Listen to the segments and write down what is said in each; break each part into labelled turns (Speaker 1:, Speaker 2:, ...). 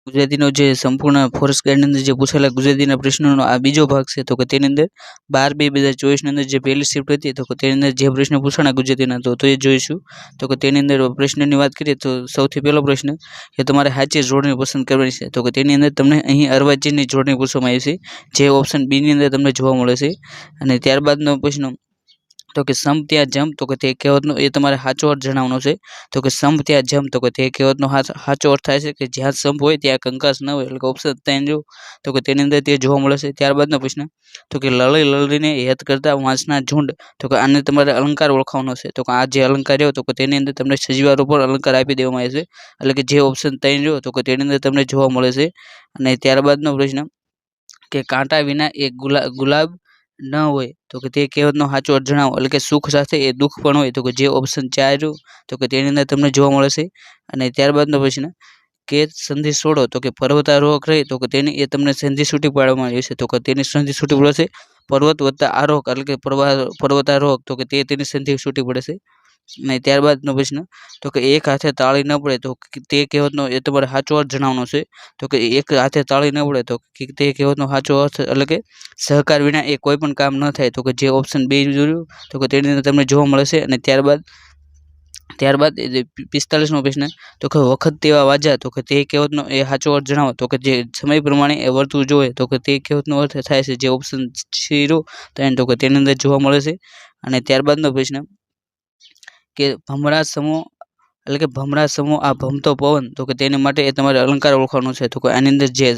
Speaker 1: ગુજરાતીનો જે સંપૂર્ણ ફોરેસ્ટ ગાઈડની અંદર જે પૂછેલા ગુજરાતીના પ્રશ્નોનો આ બીજો ભાગ છે. તો કે તેની અંદર 12/2/2024ની અંદર જે પહેલી શિફ્ટ હતી તો કે તેની અંદર જે પ્રશ્ન પૂછાણા ગુજરાતીના તો એ જોઈશું. તો કે તેની અંદર પ્રશ્નની વાત કરીએ તો સૌથી પહેલો પ્રશ્ન કે તમારે સાચી જોડણી પસંદ કરવાની છે. તો કે તેની અંદર તમને અહીં અર્વાચીનની જોડણી પૂછવામાં આવી છે, જે ઓપ્શન બીની અંદર તમને જોવા મળે છે. અને ત્યારબાદનો પ્રશ્ન તો કે સમ ત્યાં જમ તો કે તે કહેવતનો એ તમારે સાચો અર્થ જણાવવાનો છે. તો કે સમ ત્યાં જમ તો કે તે કહેવતનો સાચો અર્થ થાય છે કે જ્યાં સંપ હોય ત્યાં કંકાસ ન હોય, એટલે કે ઓપ્શન 3 જો તો કે તેની અંદર તે જોવા મળે છે. ત્યારબાદનો પ્રશ્ન તો કે લળી લળીને હેત કરતા વાંસના ઝુંડ તો કે આને તમારે અલંકાર ઓળખાવવાનો છે. તો કે આ જે અલંકાર રહ્યો તો કે તેની અંદર તમને સજીવારો પર અલંકાર આપી દેવામાં આવે છે, એટલે કે જે ઓપ્શન 3 રહ્યો તો કે તેની અંદર તમને જોવા મળે છે. અને ત્યારબાદનો પ્રશ્ન કે કાંટા વિના એક ગુલાબ ન હોય તો કે તે કહેવતનો સાચો અર્થ જણાવો, એટલે કે સુખ સાથે એ દુઃખ પણ હોય તો કે જે ઓપ્શન 4 રહ્યું તો કે તેની અંદર તમને જોવા મળે છે. અને ત્યારબાદનો પ્રશ્ન કે સંધિ છોડો તો કે પર્વતારોહક રહે તો કે તેની એ તમને સંધિ છૂટી પાડવામાં આવી છે. તો કે તેની સંધિ છૂટી પડે છે પર્વત વત્તા આરોહક, એટલે કે પર્વતારોહક તો કે તેની સંધિ છૂટી પડે છે. અને ત્યારબાદનો પ્રશ્ન તો કે એક હાથે તાળી ન પડે તો તે કહેવતનો એ તમારે સાચો અર્થ જણાવવાનો છે. તો કે એક હાથે તાળી ન પડે તો તે કહેવતનો સાચો અર્થ એટલે કે સહકાર વિના એ કોઈ પણ કામ ન થાય તો કે જે ઓપ્શન 2 જોયું તો કે તેની અંદર તમને જોવા મળે છે. અને ત્યારબાદ 45મો પ્રશ્ન તો કે વખત તેવા વાજા તો કે તે કહેવતનો એ સાચો અર્થ જણાવો. તો કે જે સમય પ્રમાણે એ વર્તવું જોઈએ તો કે તે કહેવતનો અર્થ થાય છે જે ઓપ્શન 3 તો કે તેની અંદર જોવા મળે છે. અને ત્યારબાદનો પ્રશ્ન કે ભમરા સમો એટલે કે ભમરા સમો આ ભમતો પવન તો કે તેની માટે એ તમારે અલંકાર ઓળખવાનો છે. તો કે આની અંદર જે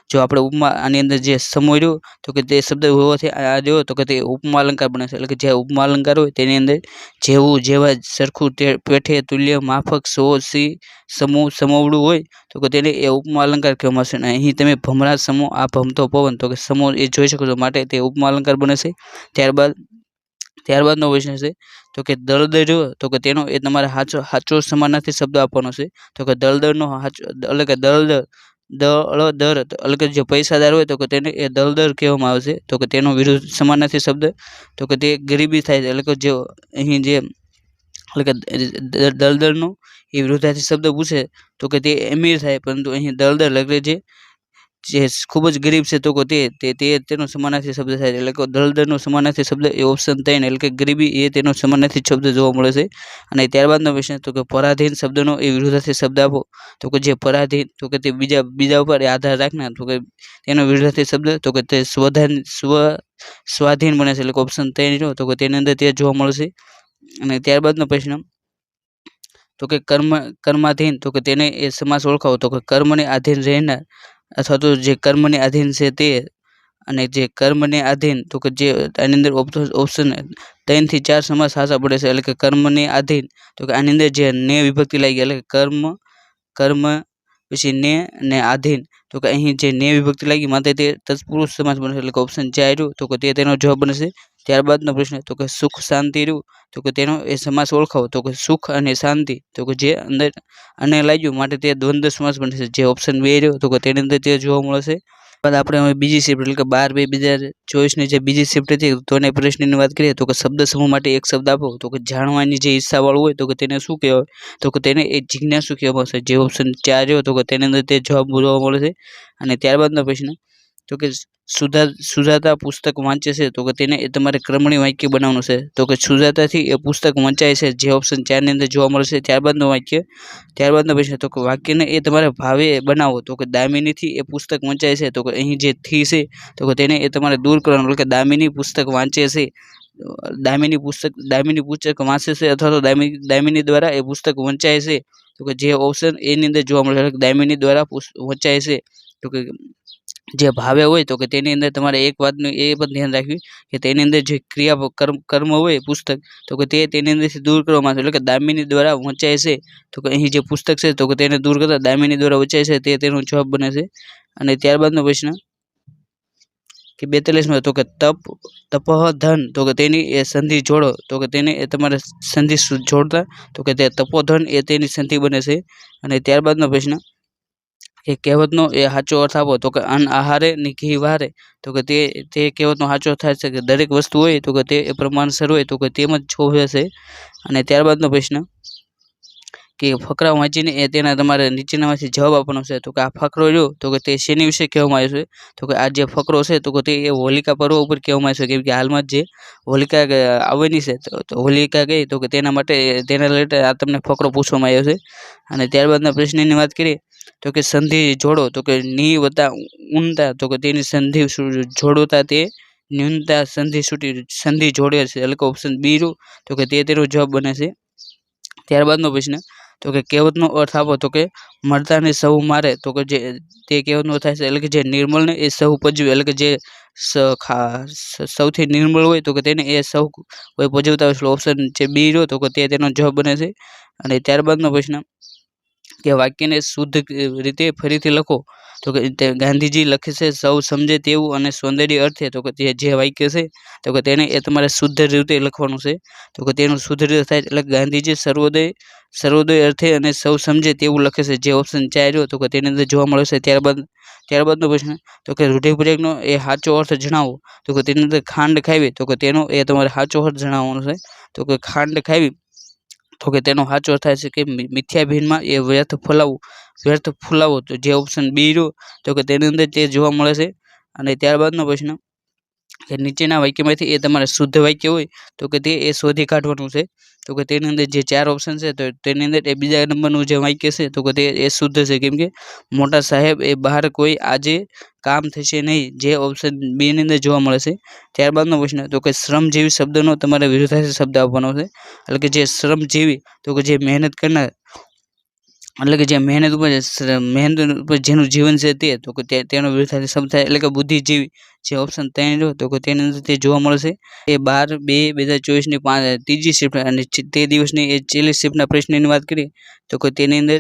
Speaker 1: જો આપણે ઉપમા આની અંદર જે સમો રહ્યો તો કે તે શબ્દ હોવાથી આ રહ્યો તો કે તે ઉપમા અલંકાર બને છે, એટલે કે જે ઉપમા અલંકાર હોય તેની અંદર જેવું જેવા સરખું પેઠે તુલ્ય માફક સો સી સમૂહ સમોવડું હોય તો કે તેને એ ઉપમા અલંકાર કહેવામાં આવશે. અને અહીં તમે ભમરા સમો આ ભમતો પવન તો કે સમો એ જોઈ શકો છો, માટે તે ઉપમા અલંકાર બને છે. ત્યારબાદનો પ્રશ્ન છે તો કે દળદર તો કે તેનો એ તમારે સાચો સમાનાર્થી શબ્દ આપવાનો છે. તો કે દળદરનો એટલે કે દળદર એટલે કે જે પૈસાદાર હોય તો કે તેને એ દળદર કહેવામાં આવે છે. તો કે તેનો વિરુદ્ધ સમાનાર્થી શબ્દ તો કે તે ગરીબી થાય છે, એટલે કે જે અહીં જે એટલે કે દળદરનો એ વિરુદ્ધાર્થી શબ્દ પૂછે તો કે તે અમીર થાય, પરંતુ અહીં દળદર એટલે કે જે ખૂબ જ ગરીબ છે તો કે તેનો સમાનાર્થી શબ્દ થાય છે, એટલે કે દળદરનો સમાનાર્થી શબ્દ એ ઓપ્શન 3 એટલે કે ગરીબી એ તેનો સમાનાર્થી શબ્દ જોવા મળે છે. અને ત્યારબાદનો પ્રશ્ન તો કે પરાધીન શબ્દનો એ વિરુદ્ધાર્થી શબ્દ આપો. તો કે જે પરાધીન તો કે તે બીજા ઉપર આધાર રાખનાર તો કે તેનો વિરુદ્ધાર્થી શબ્દ તો કે તે સ્વાધીન બને છે, એટલે કે ઓપ્શન 3 તો કે તેની અંદર તે જોવા મળશે. અને ત્યારબાદનો પ્રશ્ન તો કે કર્માધીન તો કે તેને એ સમાસ ઓળખાવો. તો કે કર્મને આધીન રહેનાર અથવા તો જે કર્મને આધીન છે તે, અને જે કર્મને આધીન તો કે જે આની અંદર ઓપ્શન 3 થી 4 સમાસ સાચા પડે છે, એટલે કે કર્મને આધીન તો કે આની અંદર જે ને વિભક્તિ લાગી એટલે કે કર્મ પછી ને આધીન તો કે અહીં જે ને વિભક્તિ લાગી માટે તે તત્પુરુષ સમાસ બનશે, એટલે કે ઓપ્શન 4 તો કે તેનો જવાબ બનશે. ત્યારબાદનો પ્રશ્ન તો કે સુખ શાંતિ રહ્યું તો કે તેનો એ સમાસ ઓળખાવો. તો કે સુખ અને શાંતિ તો કે જે અંદર અને લાગ્યું માટે તે દ્વંદ્વ સમાસ બનશે, જે ઓપ્શન 2 રહ્યો તો કે તેની અંદર તે જોવા મળશે. બાદ આપણે હવે બીજી શિફ્ટ એટલે કે 12/2/2024ની જે બીજી શિફ્ટ હતી તો એને પ્રશ્નની વાત કરીએ તો કે શબ્દ સમૂહ માટે એક શબ્દ આપો. તો કે જાણવાની જે ઈચ્છાવાળું હોય તો કે તેને શું કહેવાય? તો કે તેને એ જિજ્ઞાસુ કહેવામાં આવશે, જે ઓપ્શન 4 રહ્યો તો કે તેની અંદર તે જવાબ જોવા મળે છે. અને ત્યારબાદનો પ્રશ્ન તો કે સુજાતા પુસ્તક વાંચે છે તો કે તેને એ તમારે ક્રમણી વાક્ય બનાવવાનું છે. તો કે સુજાતાથી એ પુસ્તક વંચાય છે, જે ઓપ્શન 4 ની અંદર જોવા મળશે. ત્યારબાદનો પ્રશ્ન તો કે વાક્યને એ તમારે ભાવે બનાવો. તો કે દામિનીથી એ પુસ્તક વંચાય છે તો કે અહીં જે થી છે તો કે તેને એ તમારે દૂર કરવાનું, એટલે કે દામિની પુસ્તક વાંચે છે, દામિની પુસ્તક વાંચે છે અથવા તો દામિની દ્વારા એ પુસ્તક વંચાય છે તો કે જે ઓપ્શન એ ની અંદર જોવા મળે, એટલે કે દામિની દ્વારા વંચાય છે. તો કે જે ભાવે હોય તો કે તેની અંદર તમારે એક વાતનું એ પણ ધ્યાન રાખવી કે તેની અંદર જે ક્રિયા કર્મ હોય પુસ્તક તો કે તેની અંદરથી દૂર કરવામાં આવે, એટલે કે દામિની દ્વારા વંચાય છે તો કે અહીં જે પુસ્તક છે તો કે તેને દૂર કરતા દામિની દ્વારા વંચાય છે તેનો જવાબ બને છે. અને ત્યારબાદનો પ્રશ્ન કે 42માં તો કે તપઃ ધન તો કે તેની એ સંધિ જોડો. તો કે તેને એ તમારે સંધિ જોડતા તો કે તે તપોધન એ તેની સંધિ બને છે. અને ત્યારબાદનો પ્રશ્ન કે કહેવતનો એ સાચો અર્થ આપો. તો કે અન્ન આહારે ને ઘી વારે તો કે તે કહેવતનો સાચો અર્થ થાય છે કે દરેક વસ્તુ હોય તો કે તે પ્રમાણસર હોય તો કે તેમ જ હોવે છે. અને ત્યારબાદનો પ્રશ્ન કે ફકરા વાંચીને તેના તમારે નીચેનામાંથી જવાબ આપવાનો છે. તો કે આ ફકરો રહ્યો તો કે તે શેની વિશે કહેવામાં આવ્યું છે? તો કે આ જે ફકરો છે તો કે તે એ હોલિકા પર્વ ઉપર કહેવામાં આવ્યું છે, કેમ કે હાલમાં જે હોલિકા આવવાની છે તો હોલિકા ગઈ તો કે તેના માટે તેના રિલેટેડ આ તમને ફકરો પૂછવામાં આવ્યો છે. અને ત્યારબાદના પ્રશ્નની વાત કરીએ તો કે સંધિ જોડો તો કે ની વત્તા ઊનતા તો કે તેની સંધિ જોડોતા તે ન્યૂનતા સંધિ જોડે છે, એટલે કે ઓપ્શન બી રહ્યું તો કે તેનો જવાબ બને છે. ત્યારબાદનો પ્રશ્ન તો કે કહેવતનો અર્થ આપો તો કે મરતાને સૌ મારે તો કે જે તે કહેવતનો અર્થ થાય છે, એટલે કે જે નિર્મળને એ સૌ પજવે, એટલે કે જે સૌથી નિર્મળ હોય તો કે તેને એ સૌ કોઈ પજવતા હોય. ઓપ્શન છે બી રહ્યો તો કે તેનો જવાબ બને છે. અને ત્યારબાદનો પ્રશ્ન કે વાક્યને શુદ્ધ રીતે ફરીથી લખો તો કે ગાંધીજી લખે છે સૌ સમજે તેવું અને સૌંદર્ય અર્થે તો કે જે વાક્ય છે તો કે તેને એ તમારે શુદ્ધ રીતે લખવાનું છે. તો કે તેનું શુદ્ધ રીતે થાય એટલે ગાંધીજી સર્વોદય અર્થે અને સૌ સમજે તેવું લખે છે, જે ઓપ્શન 4 રહ્યો તો કે તેની અંદર જોવા મળે છે. ત્યારબાદનો પ્રશ્ન તો કે રૂઢિપ્રયોગનો એ સાચો અર્થ જણાવો તો કે તેની અંદર ખાંડ ખાવી તો કે તેનો એ તમારે સાચો અર્થ જણાવવાનો છે. તો કે ખાંડ ખાવી તો કે તેનો સાચો અર્થ થાય છે કે મિથ્યાભિનમાં એ વ્યર્થ ફૂલાવો તો જે ઓપ્શન બી રહ્યો તો કે તેની અંદર તે જોવા મળે છે. અને ત્યારબાદનો પ્રશ્ન કે નીચેના વાક્યમાંથી એ તમારે શુદ્ધ વાક્ય હોય તો કે તે એ શોધી કાઢવાનું છે. તો કે તેની અંદર જે 4 ઓપ્શન છે તો તેની અંદર એ બીજા નંબરનું જે વાક્ય છે તો કે તે એ શુદ્ધ છે, કેમ કે મોટા સાહેબ એ બહાર કોઈ આજે કામ થશે નહીં, જે ઓપ્શન બી ની અંદર જોવા મળે છે. ત્યારબાદનો પ્રશ્ન તો કે શ્રમજીવી શબ્દનો તમારે વિરુદ્ધાર્થી શબ્દ આપવાનો છે, એટલે કે જે શ્રમજીવી તો કે જે મહેનત કરનાર, એટલે કે જે મહેનત ઉપર જેનું જીવન છે તે તો કે તેનો વિરુદ્ધાર્થી શબ્દ થાય, એટલે કે બુદ્ધિજીવી જે ઓપ્શન 3 રહ્યો તો કે તેની અંદર તે જોવા મળશે. એ 12/2/2024ની ત્રીજી શિફ્ટ અને તે દિવસની એ છેલ્લી શિફ્ટના પ્રશ્નની વાત કરીએ તો કે તેની અંદર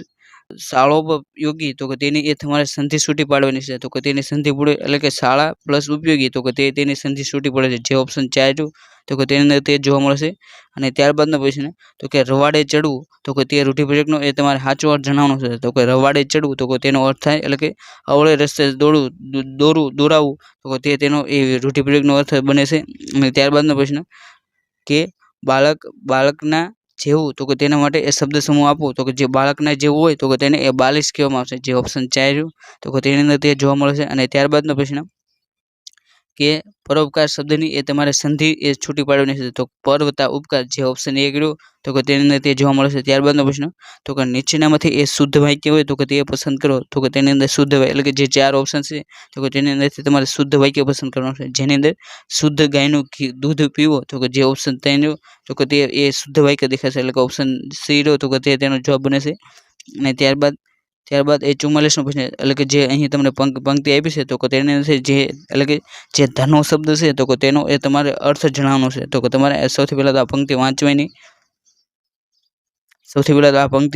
Speaker 1: શાળોપયોગી તો કે તેની એ તમારે સંધિ છૂટી પાડવાની છે. તો કે તેની સંધિ પડે એટલે કે શાળા પ્લસ ઉપયોગી તો કે તેની સંધિ છૂટી પડે છે, જે ઓપ્શન 4 રહ્યું તો કે તેની અંદર તે જોવા મળશે. અને ત્યારબાદનો પ્રશ્ન તો કે રવાડે ચડવું તો કે તે રૂઢિપ્રયોગનો એ તમારે સાચો અર્થ જણાવવાનો છે. તો કે રવાડે ચડવું તો કે તેનો અર્થ થાય એટલે કે અવળે રસ્તે દોરાવું તો કે તેનો એ રૂઢિપ્રયોગનો અર્થ બને છે. અને ત્યારબાદનો પ્રશ્ન કે બાળકના જેવું તો કે તેના માટે એ શબ્દ સમૂહ આપો તો કે જે બાળકના જેવું હોય તો કે તેને એ બાલિશ કહેવામાં આવશે, જે ઓપ્શન 4 રહ્યું તો કે તેની અંદર તે જોવા મળે છે. અને ત્યારબાદનો પ્રશ્ન કે પરોપકાર શબ્દની એ તમારે સંધિ એ છૂટી પાડવાની છે, તો પર વત્તા ઉપકાર જે ઓપ્શન 1 રહ્યું તો કે તેની અંદર તે જોવા મળે છે. ત્યારબાદનો પ્રશ્ન તો કે નીચેનામાંથી એ શુદ્ધ વાક્ય હોય તો કે તે પસંદ કરો તો કે તેની અંદર શુદ્ધ એટલે કે જે 4 ઓપ્શન છે તો કે તેની અંદરથી તમારે શુદ્ધ વાક્ય પસંદ કરવાનું છે, જેની અંદર શુદ્ધ ગાયનું દૂધ પીવો તો કે જે ઓપ્શન 3 રહ્યું તો કે તે એ શુદ્ધ વાક્ય દેખાશે, એટલે કે ઓપ્શન સી રહ્યો તો કે તેનો જવાબ બને છે. અને ત્યારબાદ એ 44મો પ્રશ્ન એટલે કે જે અહીં તમને પંક્તિ આપી છે તો કે તેની અંદર જે એટલે કે જે ધનો શબ્દ છે તો કે તેનો એ તમારે અર્થ જણાવવાનો છે. તો કે તમારે સૌથી પહેલાં તો આ પંક્તિ વાંચવાની,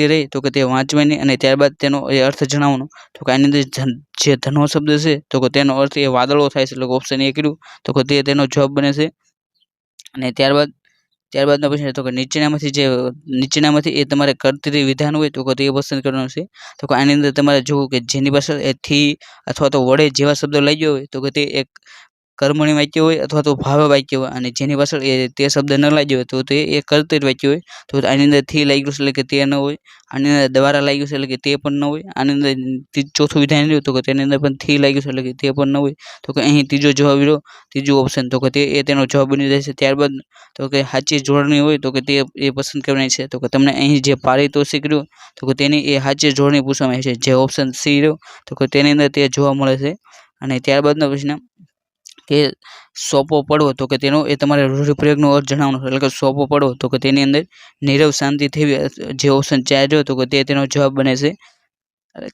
Speaker 1: રહી તો કે તે વાંચવાની અને ત્યારબાદ તેનો એ અર્થ જણાવવાનો. તો કે આની અંદર જે ધનો શબ્દ છે તો કે તેનો અર્થ એ વાદળો થાય છે, એટલે કે ઓપ્શન 1 રહ્યું તો કે તેનો જવાબ બને છે. અને ત્યારબાદનો પ્રશ્ન તો કે નીચેનામાંથી એ તમારે કર્તરી વિધાન હોય તો કે તે પસંદ કરવાનું છે. તો કે આની અંદર તમારે જોવું કે જેની પાછળ એ થી અથવા તો વડે જેવા શબ્દો લાગ્યો હોય તો કે તે એક કર્મણી વાક્ય હોય અથવા તો ભાવ વાક્ય હોય, અને જેની પાછળ તે શબ્દ ન લાગ્યો હોય તો તે એક કર્તરી વાક્ય હોય. તો આની અંદર થી લાગ્યું છે એટલે કે તે ન હોય, આની અંદર દ્વારા લાગ્યું છે એટલે કે તે પણ ન હોય, આની અંદર ચોથું વિધાન રહ્યું તો કે તેની અંદર પણ થી લાગ્યું છે એટલે કે તે પણ ન હોય. તો કે અહીં ત્રીજો જવાબ રહ્યો, ત્રીજું ઓપ્શન તો કે તેનો જવાબ બની જાય છે. ત્યારબાદ તો કે સાચી જોડણી હોય તો કે તે એ પસંદ કરવાની છે. તો કે તમને અહીં જે પારિતોષિક રહ્યું તો કે તેની એ સાચી જોડણી પૂછવામાં આવી છે, જે ઓપ્શન સી રહ્યો તો કે તેની અંદર તે જોવા મળે છે. અને ત્યારબાદનો પ્રશ્ન કે સોપો પડવો તો કે તેનો એ તમારે રૂઢિપ્રયોગનો અર્થ જણાવવાનો છે, એટલે કે સોપો પડવો તો કે તેની અંદર નીરવ શાંતિ થવી, જે ઓપ્શન 4 રહ્યો તો કે તેનો જવાબ બને છે.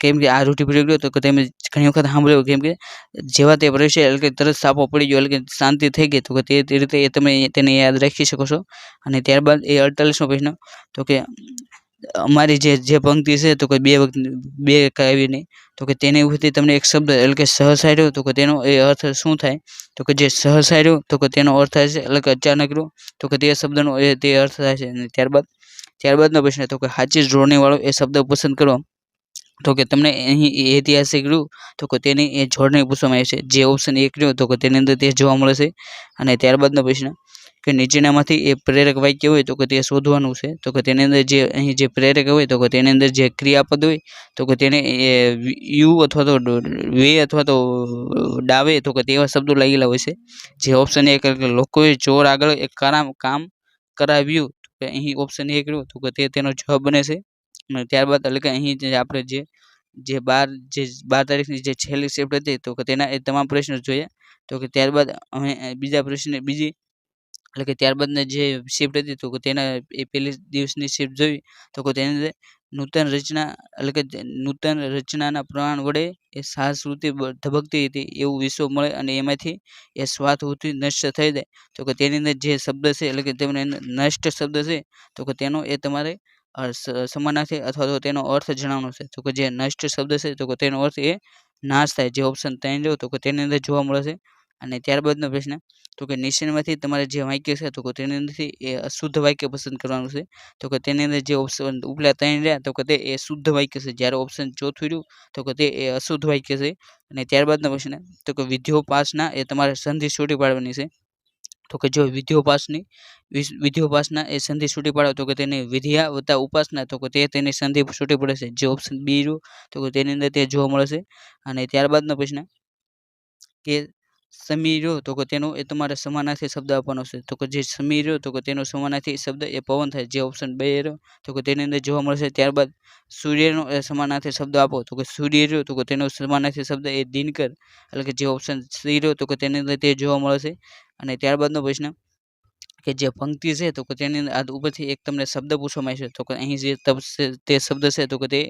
Speaker 1: કેમ કે આ રૂઢિપ્રયોગ રહ્યો તો કે તમે ઘણી વખત સાંભળ્યું, કેમ કે જેવા તે પ્રવેશે એટલે કે તરત સાપો પડી ગયો એટલે કે શાંતિ થઈ ગઈ તો કે તે રીતે એ તમે તેને યાદ રાખી શકો છો. અને ત્યારબાદ એ 48મો પ્રશ્ન તો કે અમારી જે પંક્તિ છે તો કે બે કાવ્ય નહીં તો કે તેની ઉપરથી તમને એક શબ્દ એટલે કે સહસાર્યો તો કે તેનો એ અર્થ શું થાય તો કે જે સહસાર્યો તો કે તેનો અર્થ થાય છે એટલે કે અચાનક રહ્યો તો કે તે શબ્દનો તે અર્થ થાય છે. અને ત્યારબાદનો પ્રશ્ન તો કે સાચી જોડણીવાળો એ શબ્દ પસંદ કરો તો કે તમને અહીં ઐતિહાસિક રહ્યું તો કે તેની એ જોડણી પૂછવામાં આવી છે, જે ઓપ્શન 1 રહ્યો તો કે તેની અંદર તે જોવા મળે છે. અને ત્યારબાદનો પ્રશ્ન કે નીચેનામાંથી એ પ્રેરક વાક્ય હોય તો કે તે શોધવાનું છે. તો કે તેની અંદર જે અહીં જે પ્રેરક હોય તો કે તેની અંદર જે ક્રિયાપદ હોય તો કે તેને યુ અથવા તો વે અથવા તો ડાવે તો કે તેવા શબ્દો લાગેલા હોય છે. જે ઓપ્શન એક લોકોએ ચોર આગળ એક કામ કરાવ્યું તો કે અહીં ઓપ્શન એક રહ્યું તો કે તે તેનો જવાબ બને છે. અને ત્યારબાદ એટલે કે અહીં જે આપણે જે 12 તારીખની જે છેલ્લી શિફ્ટ હતી તો કે તેના એ તમામ પ્રશ્નો જોઈએ. તો કે ત્યારબાદ અમે બીજા પ્રશ્ન એટલે કે ત્યારબાદના જે શિફ્ટ હતી તો કે તેના એ પહેલી દિવસની શિફ્ટ જોઈ તો કે તેની અંદર નૂતન રચના એટલે કે નૂતન રચનાના પ્રમાણ વડે એ સાહસવૃત્તિ ધબકતી હતી એવું વિશ્વ મળે અને એમાંથી એ સ્વાર્થવૃત્તિ નષ્ટ થઈ જાય તો કે તેની અંદર જે શબ્દ છે એટલે કે તેમને નષ્ટ શબ્દ છે તો કે તેનો એ તમારે સમાનાર્થી અથવા તો તેનો અર્થ જણાવવાનો છે. તો કે જે નષ્ટ શબ્દ છે તો કે તેનો અર્થ એ નાશ થાય. જે ઓપ્શન 3 રહ્યો તો કે તેની અંદર જોવા મળે છે. અને ત્યારબાદનો પ્રશ્ન તો કે નીચેનામાંથી તમારે જે વાક્ય છે તો કે તેની અંદરથી એ અશુદ્ધ વાક્ય પસંદ કરવાનું છે. તો કે તેની અંદર જે ઓપ્શન ઉપલા 3 રહ્યા તો કે તે એ શુદ્ધ વાક્ય છે. જ્યારે ઓપ્શન ચોથું રહ્યું તો કે તે એ અશુદ્ધ વાક્ય છે. અને ત્યારબાદનો પ્રશ્ન તો કે વિધ્યોપાસના એ તમારે સંધિ છૂટી પાડવાની છે. તો કે જો વિધ્યોપાસના એ સંધિ છૂટી પાડો તો કે તેની વિધિયા વત્તા ઉપાસના તો કે તેની સંધિ છૂટી પડે છે. જે ઓપ્શન બી રહ્યું તો કે તેની અંદર તે જોવા મળે છે. અને ત્યારબાદનો પ્રશ્ન કે સમી રહ્યો તો કે તેનો એ તમારે સમાનાર્થી શબ્દ આપવાનો છે. તો કે જે સમી રહ્યો તો કે તેનો સમાનાર્થી શબ્દ એ પવન થાય. જે ઓપ્શન 2 રહ્યો તો કે તેની અંદર જોવા મળશે. ત્યારબાદ સૂર્યનો એ સમાનાર્થી શબ્દ આપો તો કે સૂર્ય રહ્યો તો કે તેનો સમાનાર્થી શબ્દ એ દિનકર એટલે કે જે ઓપ્શન સી રહ્યો તો કે તેની અંદર તે જોવા મળે છે. અને ત્યારબાદનો પ્રશ્ન કે જે પંક્તિ છે તો કે તેની અંદર ઉપરથી એક તમને શબ્દ પૂછવામાં આવશે તો કે અહીં જે તે શબ્દ છે તો કે તે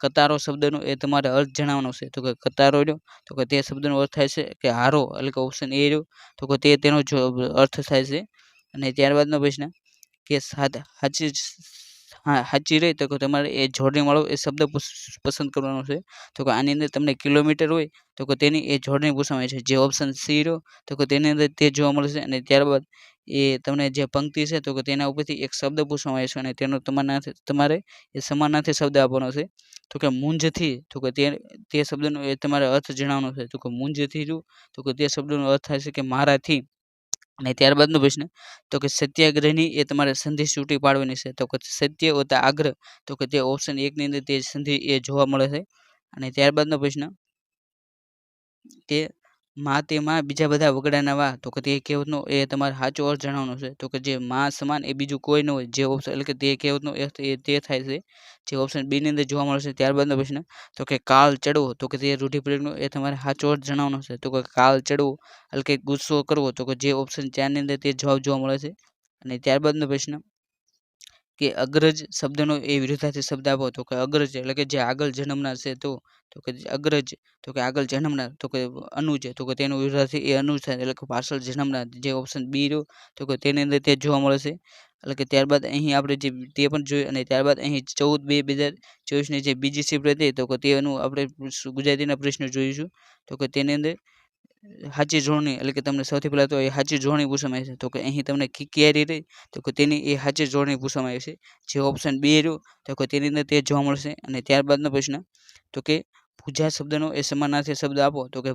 Speaker 1: કતારો શબ્દનો એ તમારે અર્થ જણાવવાનો છે. તો કે કતારો રહ્યો તો કે તે શબ્દનો અર્થ થાય છે કે હારો એટલે કે ઓપ્શન એ રહ્યો તો કે તેનો અર્થ થાય છે. અને ત્યારબાદનો પ્રશ્ન કે સાચી રહી તો કે તમારે એ જોડણી વાળો એ શબ્દ પસંદ કરવાનો છે. તો કે આની અંદર તમને કિલોમીટર હોય તો કે તેની એ જોડણી પૂછવામાં આવે છે. જે ઓપ્શન સી રહ્યો તો કે તેની અંદર તે જોવા મળશે. અને ત્યારબાદ એ તમને જે પંક્તિ છે તો કે તેના ઉપરથી એક શબ્દ પૂછવામાં આવે છે અને તેનો તમારે એ સમાનાર્થી શબ્દ આપવાનો છે. તો કે મૂંઝથી તો કે તે શબ્દનો એ તમારે અર્થ જણાવવાનો છે. તો કે મૂંઝથી રહ્યું તો કે તે શબ્દનો અર્થ થાય છે કે મારાથી. અને ત્યારબાદનો પ્રશ્ન તો કે સત્યાગ્રહની એ તમારે સંધિ છૂટી પાડવાની છે. તો કે સત્ય વત્તા આગ્રહ તો કે તે ઓપ્શન 1 ની અંદર તે સંધિ એ જોવા મળે છે. અને ત્યારબાદનો પ્રશ્ન કે માં તેમાં બીજા બધા વગડાના વા તો કે તે કહેવતનો એ તમારે સાચો અર્થ જણાવવાનો છે. તો કે જે માં સમાન એ બીજું કોઈ ન હોય. જે ઓપ્શન એટલે કે તે કહેવતનો અર્થ એ તે થાય છે. જે ઓપ્શન બી ની અંદર જોવા મળે છે. ત્યારબાદનો પ્રશ્ન તો કે કાલ ચડવો તો કે તે રૂઢિપ્રયોગનો એ તમારે સાચો અર્થ જણાવવાનો છે. તો કે કાલ ચડવો એટલે કે ગુસ્સો કરવો તો કે જે ઓપ્શન 4 ની અંદર તે જવાબ જોવા મળે છે. અને ત્યારબાદનો પ્રશ્ન કે અગ્રજ શબ્દનો એ વિરુદ્ધાર્થી શબ્દ આપો તો કે અગ્રજ એટલે કે જે આગળ જન્મનાર છે તો કે અગ્રજ તો કે આગળ જન્મનાર તો કે અનુજ તો કે તેનો વિરુદ્ધાર્થી એ અનુજ થાય એટલે કે પાછળ જન્મનાર. જે ઓપ્શન બી રહ્યો તો કે તેની અંદર તે જોવા મળે છે. એટલે કે ત્યારબાદ અહીં આપણે જે તે પણ જોયું. અને ત્યારબાદ અહીં 14/2/2024ની જે બીજી શિફ્ટ હતી તો કે તેનું આપણે ગુજરાતીના પ્રશ્નો જોઈશું. તો કે તેની અંદર સાચી જોડણી એટલે કે તમને સૌથી પહેલાં તો એ સાચી જોડણી પૂછવામાં આવી છે. તો કે અહીં તમને કિકિયારી રહી તો કે તેની એ સાચી જોડણી પૂછવામાં આવી છે. જે ઓપ્શન 2 રહ્યો તો કે તેની અંદર તે જોવા મળશે. અને ત્યારબાદનો પ્રશ્ન તો કે ભૂજા શબ્દનો એ સમાનાર્થી શબ્દ આપો તો કે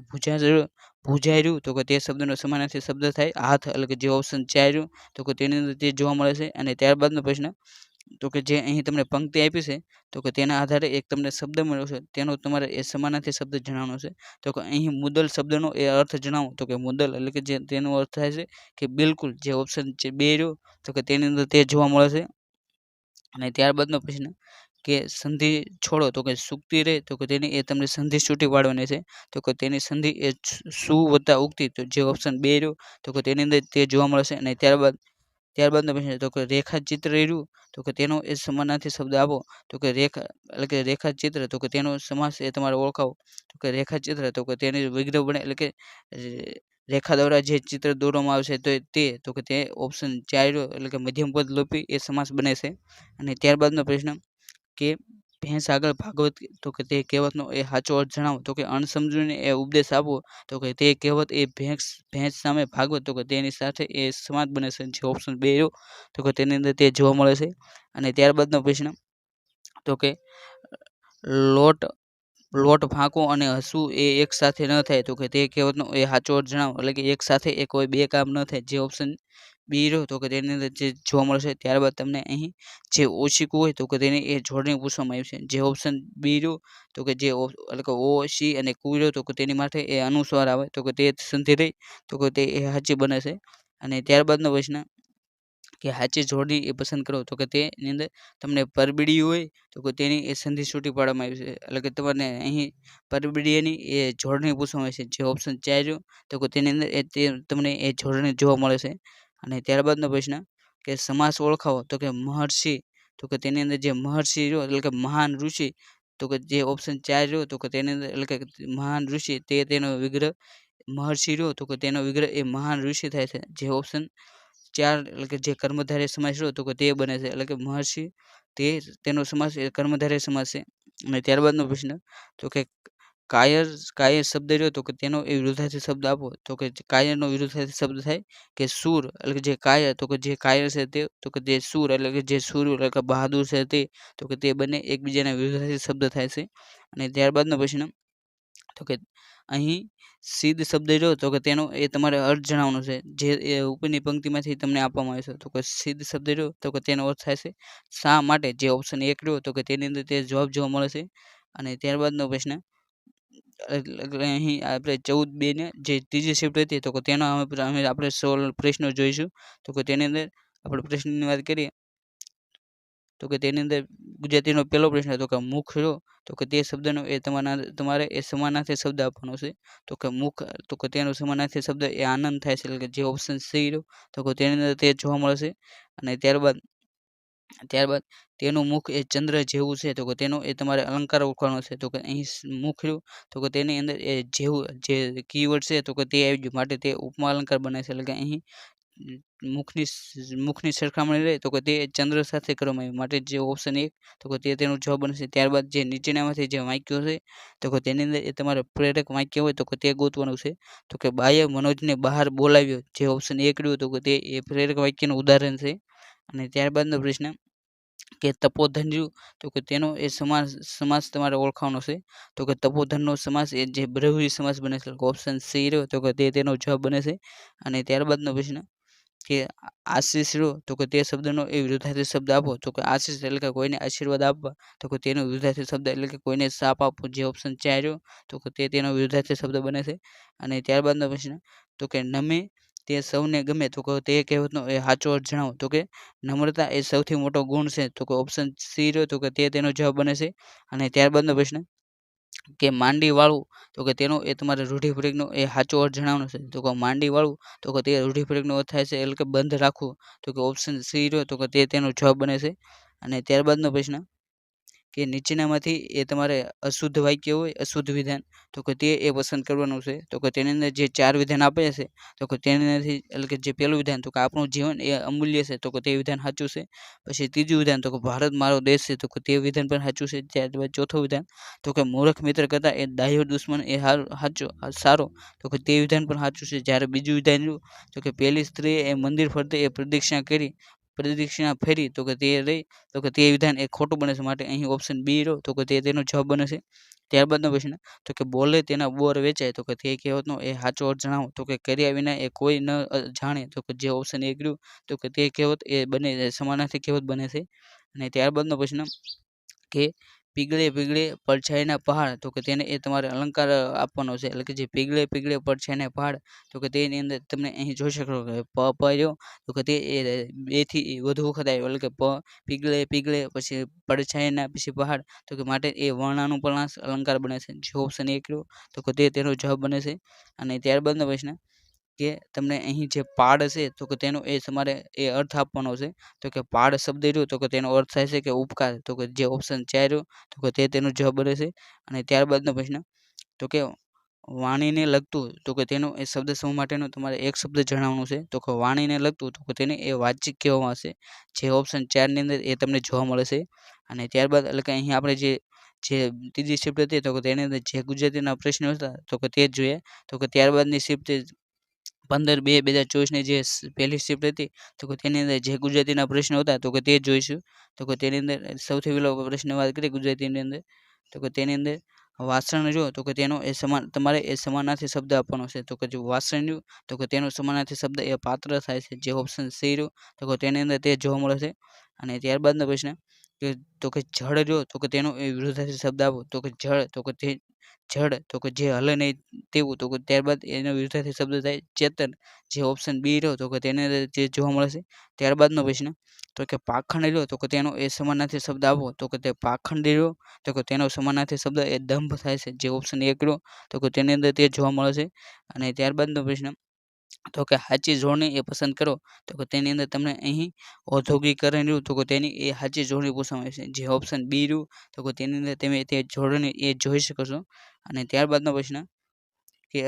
Speaker 1: ભૂજાર્યું તો કે તે શબ્દનો સમાનાર્થી શબ્દ થાય હાથ એટલે કે જે ઓપ્શન 4 રહ્યું તો કે તેની અંદર તે જોવા મળે છે. અને ત્યારબાદનો પ્રશ્ન તો કે જે અહીં તમને પંક્તિ આપી છે તો કે તેના આધારે એક તમને શબ્દ મળ્યો છે તેનો તમારે એ સમાનાર્થી શબ્દ જણાવવાનો છે. તો કે અહીં મુદલ શબ્દનો એ અર્થ જણાવો તો કે મુદલ એટલે કે જે તેનો અર્થ થાય છે કે બિલકુલ. જે ઓપ્શન 2 રહ્યો તો કે તેની અંદર તે જોવા મળે છે. અને ત્યારબાદનો પ્રશ્ન કે સંધિ છોડો તો કે સુક્તિ રહે તો કે તેની એ તમને સંધિ છૂટી પાડવાની છે. તો કે તેની સંધિ એ સુ વત્તા ઉક્તિ તો જે ઓપ્શન 2 રહ્યો તો કે તેની અંદર તે જોવા મળશે. અને ત્યારબાદનો પ્રશ્ન તો કે રેખાચિત્ર રહ્યું તો કે તેનો એ સમાનાર્થી શબ્દ આપો તો કે એટલે કે રેખાચિત્ર તો કે તેનો સમાસ એ તમારે ઓળખાવો. તો કે રેખાચિત્ર તો કે તેની વિગ્રહ બને એટલે કે રેખા દ્વારા જે ચિત્ર દોરવામાં આવશે તો કે તે ઓપ્શન 4 રહ્યો એટલે કે મધ્યમ પદ લોપી એ સમાસ બને છે. અને ત્યારબાદનો પ્રશ્ન કે ભેંસ આગળ ભાગવત તો કે તે કહેવતનો એ સાચો અર્થ જણાવો. તો કે અણસમજૂને એ ઉપદેશ આપો તો કે તે કહેવત એ ભેંસ સામે ભાગવત તો કે તેની સાથે એ સમાસ બને છે. જે ઓપ્શન 2 રહ્યો તો કે તેની અંદર તે જોવા મળે છે. અને ત્યારબાદનો પ્રશ્ન તો કે લોટ ફાંકો અને હસવું એ એક સાથે ન થાય તો કે તે કહેવતનો એ સાચો અર્થ જણાવો. એટલે કે એક સાથે એ કોઈ બે કામ ન થાય. જે ઓપ્શન બી રહ્યો તો કે તેની અંદર જે જોવા મળશે. ત્યારબાદ તમને અહીં જે ઓશીકું હોય તો કે તેની એ જોડણી પૂછવામાં આવ્યું છે. જે ઓપ્શન બી રહ્યું તો કે જે એટલે કે ઓ, સી અને કુ રહ્યો તો કે તેની માટે એ અનુસ્વાર આવે તો કે તે સંધિ રહી તો કે તે એ સાચી બને છે. અને ત્યારબાદનો પ્રશ્ન કે સાચી જોડણી એ પસંદ કરો તો કે તેની અંદર તમને પરબીડી હોય તો કે તેની એ સંધિ છૂટી પાડવામાં આવી છે. એટલે કે તમને અહીં પરબીડીની એ જોડણી પૂછવામાં આવી છે. જે ઓપ્શન 4 રહ્યો તો કે તેની અંદર તે તમને એ જોડણી જોવા મળે છે. અને ત્યારબાદનો પ્રશ્ન કે સમાસ ઓળખાવો તો કે મહર્ષિ તો કે તેની અંદર જે મહર્ષિ રહ્યો એટલે કે મહાન ઋષિ તો કે જે ઓપ્શન 4 રહ્યો તો કે તેની અંદર એટલે કે મહાન ઋષિ તેનો વિગ્રહ મહર્ષિ રહ્યો તો કે તેનો વિગ્રહ એ મહાન ઋષિ થાય છે. જે ઓપ્શન 4 એટલે કે જે કર્મધારય સમાસ રહ્યો તો કે તે બને છે. એટલે કે મહર્ષિ તેનો સમાસ એ કર્મધારય સમાસ છે. અને ત્યારબાદનો પ્રશ્ન તો કે કાયર કાયર શબ્દ રહ્યો તો કે તેનો એ વિરુદ્ધાર્થી શબ્દ આપો તો કે કાયરનો વિરુદ્ધાર્થી શબ્દ થાય કે શૂર એટલે કે જે કાયર તો કે જે કાયર છે તે તો કે જે શૂર એટલે કે જે શૂર એટલે કે બહાદુર છે તે તો કે તે બંને એકબીજાના વિરુદ્ધાર્થી શબ્દ થાય છે. અને ત્યારબાદનો પ્રશ્ન તો કે અહીં સિદ્ધ શબ્દ રહ્યો તો કે તેનો એ તમારે અર્થ જણાવવાનો છે. જે એ ઉપરની પંક્તિમાંથી તમને આપવામાં આવે છે. તો કે સિદ્ધ શબ્દ રહ્યો તો કે તેનો અર્થ થાય છે શા માટે. જે ઓપ્શન 1 રહ્યો તો કે તેની અંદર તે જવાબ જોવા મળે છે. અને ત્યારબાદનો પ્રશ્ન એટલે અહીં આપણે 14(2) ને જે ત્રીજી શિફ્ટ હતી તો કે તેનો આપણે પ્રશ્નો જોઈશું. તો કે તેની અંદર આપણે પ્રશ્નની વાત કરીએ તો કે તેની અંદર ગુજરાતીનો પહેલો પ્રશ્ન તો કે મુખ રહ્યો તો કે તે શબ્દનો એ તમારે એ સમાનાર્થી શબ્દ આપવાનો છે. તો કે મુખ તો કે તેનો સમાનાર્થી શબ્દ એ આનંદ થાય છે. એટલે કે જે ઓપ્શન સી રહ્યો તો કે તેની અંદર તે જોવા મળે છે. અને ત્યારબાદ તેનું મુખ એ ચંદ્ર જેવું છે તો કે તેનો એ તમારે અલંકાર ઓળખવાનો છે. તો કે અહીં મુખ રહ્યું તો કે તેની અંદર એ જેવું જે કીવર્ડ છે તો કે તે આવી ગયું માટે તે ઉપમા અલંકાર બને છે. એટલે કે અહીં મુખની સરખામણી રહે તો કે તે ચંદ્ર સાથે કરવામાં આવી માટે જે ઓપ્શન 1 તો કે તે તેનો જવાબ બનશે. ત્યારબાદ જે નીચેનામાંથી જે વાક્યો છે તો કે તેની અંદર એ તમારે પ્રેરક વાક્ય હોય તો કે તે ગોતવાનું છે. તો કે બાએ મનોજને બહાર બોલાવ્યો જે ઓપ્શન 1 રહ્યું તો કે તે એ પ્રેરક વાક્યનું ઉદાહરણ છે. અને ત્યારબાદનો પ્રશ્ન કે તપોધન રહ્યું તો કે તેનો એ સમાસ તમારે ઓળખાવાનો છે. તો કે તપોધનનો સમાસ એ જે બ્રહ્વી સમાસ બને છે. ઓપ્શન સી રહ્યો તો કે તે તેનો જવાબ બને છે. અને ત્યારબાદનો પ્રશ્ન કે આશીષ રહ્યો તો કે તે શબ્દનો એ વિરુદ્ધાર્થી શબ્દ આપો તો કે આશીષ એટલે કે કોઈને આશીર્વાદ આપવા તો કે તેનો વિરુદ્ધાર્થી શબ્દ એટલે કે કોઈને શાપ આપવો જે ઓપ્શન 4 રહ્યો તો કે તે તેનો વિરુદ્ધાર્થી શબ્દ બને છે. અને ત્યારબાદનો પ્રશ્ન તો કે નમે તે સૌને ગમે તો કે તે કહેવતનો એ સાચો અર્થ જણાવો તો કે નમ્રતા એ સૌથી મોટો ગુણ છે. તો કે ઓપ્શન સી રહ્યો તો કે તે તેનો જવાબ બને છે. અને ત્યારબાદનો પ્રશ્ન કે માંડી વાળું તો કે તેનો એ તમારે રૂઢિપ્રયોગનો એ સાચો અર્થ જણાવવાનો છે. તો કે માંડી વાળું તો કે તે રૂઢિપ્રયોગનો અર્થ થાય છે એટલે કે બંધ રાખવું તો કે ઓપ્શન સી રહ્યો તો કે તે તેનો જવાબ બને છે. અને ત્યારબાદનો પ્રશ્ન કે નીચેનામાંથી એ તમારે અશુદ્ધ વાક્ય હોય અશુદ્ધ વિધાન તો કે તે એ પસંદ કરવાનું છે. તો કે તેની અંદર જે 4 વિધાન આપ્યા છે તો કે તેનાથી એટલે કે જે પહેલું વિધાન તો કે આપણું જીવન એ અમૂલ્ય છે તો કે તે વિધાન સાચું છે. પછી ત્રીજું વિધાન તો કે ભારત મારો દેશ છે તો કે તે વિધાન પણ સાચું છે. ત્યારબાદ ચોથું વિધાન તો કે મૂર્ખ મિત્ર કરતાં એ ડાહ્યો દુશ્મન એ સારો તો કે તે વિધાન પણ સાચું છે. જ્યારે બીજું વિધાન રહ્યું તો કે પહેલી સ્ત્રીએ એ મંદિર ફરતે એ પ્રદક્ષિણા ફેરી તો કે તે રહી તો કે તે વિધાન એ ખોટું બને છે માટે અહીં ઓપ્શન બી રહ્યો તો કે તે તેનો જવાબ બને છે. ત્યારબાદનો પ્રશ્ન તો કે બોલે તેના બોર વેચાય તો કે તે કહેવતનો એ સાચો અર્થ જણાવો તો કે કર્યા વિના એ કોઈ ન જાણે તો કે જે ઓપ્શન 1 રહ્યું તો કે તે કહેવત એ બને સમાનાર્થી કહેવત બને છે. અને ત્યારબાદનો પ્રશ્ન કે પીગળે પીગળે પડછાયાના પહાડ તો કે તેને એ તમારે અલંકાર આપવાનો છે. એટલે કે જે પીગળે પીગળે પડછાયાના પહાડ તો કે તેની અંદર તમે અહીં જોઈ શકો કે પ રહ્યો તો કે તે એ 2 થી વધુ વખત આવ્યો એટલે કે પીગળે પીગળે પછી પડછાયાના પછી પહાડ તો કે માટે એ વર્ણાનુપ્રાસ અલંકાર બને છે. જે ઓપ્શન 1 રહ્યો તો કે તે તેનો જવાબ બને છે. અને ત્યારબાદનો પ્રશ્ન કે તમને અહીં જે પાડ છે તો કે તેનો એ તમારે એ અર્થ આપવાનો છે. તો કે પાડ શબ્દ રહ્યો તો કે તેનો અર્થ થાય છે કે ઉપકાર તો કે જે ઓપ્શન 4 રહ્યો તો કે તે તેનો જવાબ બને છે. અને ત્યારબાદનો પ્રશ્ન તો કે વાણીને લગતું તો કે તેનો એ શબ્દ સમૂહ માટેનો તમારે એક શબ્દ જણાવવાનો છે. તો કે વાણીને લગતું તો કે તેને એ વાતચીત કહેવામાં આવશે. જે ઓપ્શન 4 ની અંદર એ તમને જોવા મળે છે. અને ત્યારબાદ એટલે કે અહીં આપણે જે ત્રીજી શિફ્ટ હતી તો કે તેની અંદર જે ગુજરાતીના પ્રશ્નો હતા તો કે તે જ જોઈએ. તો કે ત્યારબાદની શિફ્ટ 15/2/2024ની જે પહેલી શિફ્ટ હતી તો કે તેની અંદર જે ગુજરાતીના પ્રશ્નો હતા તો કે તે જોઈશું. તો કે તેની અંદર સૌથી પહેલો પ્રશ્ન વાત કરીએ ગુજરાતીની અંદર તો કે તેની અંદર વાસણ રહ્યો તો કે તેનો એ તમારે એ સમાનાર્થી શબ્દ આપવાનો છે. તો કે જો વાસણ રહ્યું તો કે તેનો સમાનાર્થી શબ્દ એ પાત્ર થાય છે, જે ઓપ્શન સી રહ્યું તો કે તેની અંદર તે જોવા મળે છે. અને ત્યારબાદનો પ્રશ્ન કે તો કે જળ રહ્યો તો કે તેનો એ વિરુદ્ધાર્થી શબ્દ આપો. તો કે જળ તો કે તે જળ તો કે જે હલે નહીં તેવું. તો કે ત્યારબાદ એનો વિરુદ્ધાર્થી શબ્દ થાય ચેતન, જે ઓપ્શન બી રહ્યો તો કે તેની અંદર તે જોવા મળે છે. ત્યારબાદનો પ્રશ્ન તો કે પાખંડ રહ્યો તો કે તેનો એ સમાનાર્થી શબ્દ આપો. તો કે તે પાખંડી રહ્યો તો કે તેનો સમાનાર્થી શબ્દ એ દંભ થાય છે, જે ઓપ્શન એક રહ્યો તો કે તેની અંદર તે જોવા મળે છે. અને ત્યારબાદનો પ્રશ્ન તો કે સાચી જોડણી એ પસંદ કરો. તો કે તેની અંદર તમને અહીં ઔદ્યોગિકરણ રહ્યું તો કે તેની એ સાચી જોડણી પૂછવામાં આવે છે, જે ઓપ્શન બી રહ્યું તો કે તેની અંદર તમે તે જોડણી એ જોઈ શકો છો. અને ત્યારબાદનો પ્રશ્ન કે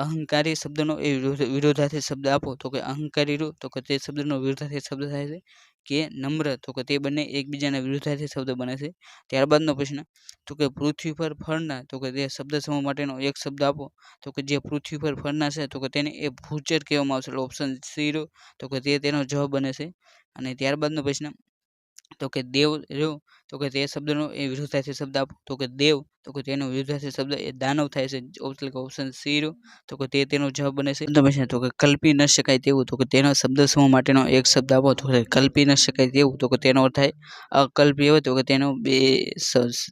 Speaker 1: અહંકારી શબ્દનો એ વિરોધાર્થી શબ્દ આપો. તો કે અહંકારી રહ્યું તો કે તે શબ્દનો વિરોધાર્થી શબ્દ થાય છે કે નમ્ર તો કે તે બંને એકબીજાના વિરોધાર્થી શબ્દ બને છે. ત્યારબાદનો પ્રશ્ન તો કે પૃથ્વી પર ફરનાર તો કે તે શબ્દ સમૂહ માટેનો એક શબ્દ આપો. તો કે જે પૃથ્વી પર ફરનાર છે તો કે તેને એ ભૂચર કહેવામાં આવશે, એટલે ઓપ્શન સી રહ્યો તો કે તે તેનો જવાબ બને છે. અને ત્યારબાદનો પ્રશ્ન તો કે દેવ રહ્યો તો કે તે શબ્દનો એ વિરુદ્ધાર્થી શબ્દ આપો. તો કે દેવ તો કે તેનો વિરુદ્ધાર્થી શબ્દ એ દાનવ થાય છે, એટલે કે ઓપ્શન સી રહ્યો તો કે તે તેનો જવાબ બને છે. તો કે કલ્પી ન શકાય તેવું તો કે તેનો શબ્દ સમૂહ માટેનો એક શબ્દ આપો. તો કે કલ્પી ન શકાય તેવું તો કે તેનો અર્થ થાય અકલ્પી હોય તો કે તેનો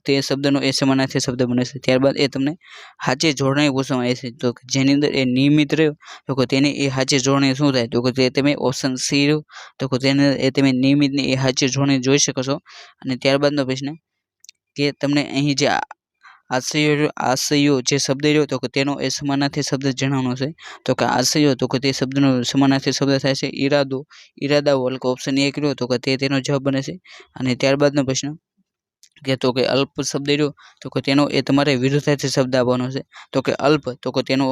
Speaker 1: તે શબ્દનો એ સમાનાર્થી શબ્દ બને છે. ત્યારબાદ એ તમને સાચી જોડણી પૂછવામાં આવે છે. તો કે જેની અંદર એ નિયમિત રહ્યો તો કે તેની એ સાચી જોડણી શું થાય. તો કે તે તમે ઓપ્શન સી રહ્યો તો કે તેને એ તમે નિયમિતની એ સાચી જોડણી જોઈ શકો છો. અને ત્યારબાદનો પ્રશ્ન કે તમને અહીં જે આશયો જે શબ્દ રહ્યો તો કે તેનો એ સમાનાર્થી શબ્દ જણાવવાનો છે. તો કે આશયો તો કે તે શબ્દનો સમાનાર્થી શબ્દ થાય છે ઈરાદો, ઈરાદાઓ, એટલે કે ઓપ્શન એક રહ્યો તો કે તે તેનો જવાબ બને છે. અને ત્યારબાદનો પ્રશ્ન કે તો કે અલ્પ શબ્દ રહ્યો તો કે તેનો એ તમારે વિરુદ્ધાર્થી શબ્દ આપવાનો છે. તો કે અલ્પ તો કે તેનો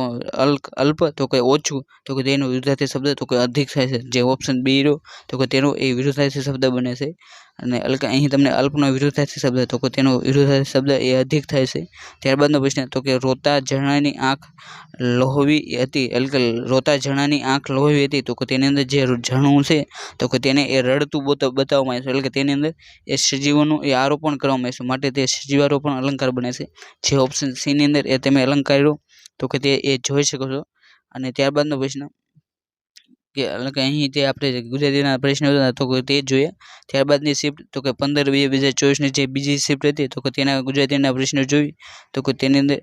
Speaker 1: અલ્પ તો કે ઓછું તો કે તેનો વિરુદ્ધાર્થી શબ્દ તો કે અધિક થાય છે, જે ઓપ્શન બી રહ્યો તો કે તેનો એ વિરુદ્ધાર્થી શબ્દ બને છે. અને એટલે કે અહીં તમને અલ્પનો વિરુદ્ધાર્થી શબ્દ તો કે તેનો વિરુદ્ધાર્થી શબ્દ એ અધિક થાય છે. ત્યારબાદનો પ્રશ્ન તો કે રોતા ઝરણાની આંખ લોહવી હતી, એટલે કે રોતા ઝરણાની આંખ લોહવી હતી તો કે તેની અંદર જે ઝરણું છે તો કે તેને એ રડતું બતાવવામાં આવે છે, એટલે કે તેની અંદર એ સજીવોનું એ આરોપણ કરવામાં આવે છે, માટે તે સજીવારોપણ અલંકાર બને છે, જે ઓપ્શન સી ની અંદર એ તમે અલંકાર રહ્યો તો કે તે એ જોઈ શકો છો. અને ત્યારબાદનો પ્રશ્ન કે એટલે કે અહીં તે આપણે ગુજરાતીના પ્રશ્નો હતા તો કે તે જોઈએ. ત્યારબાદની શિફ્ટ તો કે 15/2/2024ની જે બીજી શિફ્ટ હતી તો કે તેના ગુજરાતીના પ્રશ્નો જોઈ. તો કે તેની અંદર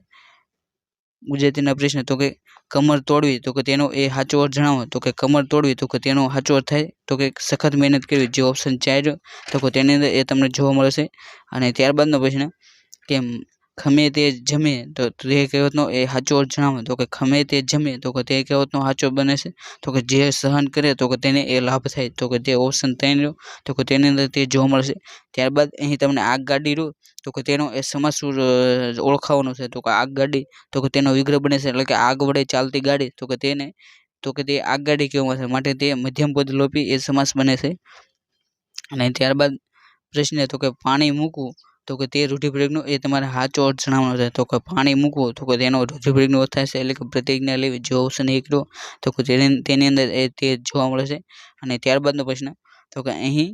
Speaker 1: ગુજરાતીના પ્રશ્ન તો કે કમર તોડવી તો કે તેનો એ સાચો અર્થ જણાવો. તો કે કમર તોડવી તો કે તેનો સાચો અર્થ થાય તો કે સખત મહેનત કરવી, જે ઓપ્શન 4 તો કે તેની અંદર એ તમને જોવા મળે છે. અને ત્યારબાદનો પ્રશ્ન કે ખમે તે જમે તો તે કહેવતનો એ સાચો અર્થ જણાવો. તો કે ખમે તે જમે તો કે તે કહેવતનો સાચો બને છે. તો કે જે સહન કરે તો કે તેને એ લાભ થાય તો કે તે ઓપ્શન 3 રહ્યો તો કે તેની અંદર તે જોવા મળશે. ત્યારબાદ અહીં તમને આગગાડી રહ્યો તો કે તેનો એ સમાસ ઓળખાવાનો છે. તો કે આગગાડી તો કે તેનો વિગ્રહ બને છે, એટલે કે આગ વડે ચાલતી ગાડી તો કે તેને તો કે તે આગગાડી કહેવામાં આવે છે, માટે તે મધ્યમ પદ લોપી એ સમાસ બને છે. અને ત્યારબાદ પ્રશ્ન તો કે પાણી મૂકવું તો કે તે રૂઢિપ્રયોગનો એ તમારે સાચો અર્થ જણાવવાનો છે. તો કે પાણી મૂકવું તો કે તેનો રૂઢિપ્રયોગનો અર્થ થાય છે, એટલે કે પ્રતિજ્ઞા લેવી, જે ઓપ્શન 1 રહ્યો તો કે તેની અંદર એ તે જોવા મળે છે. અને ત્યારબાદનો પ્રશ્ન તો કે અહીં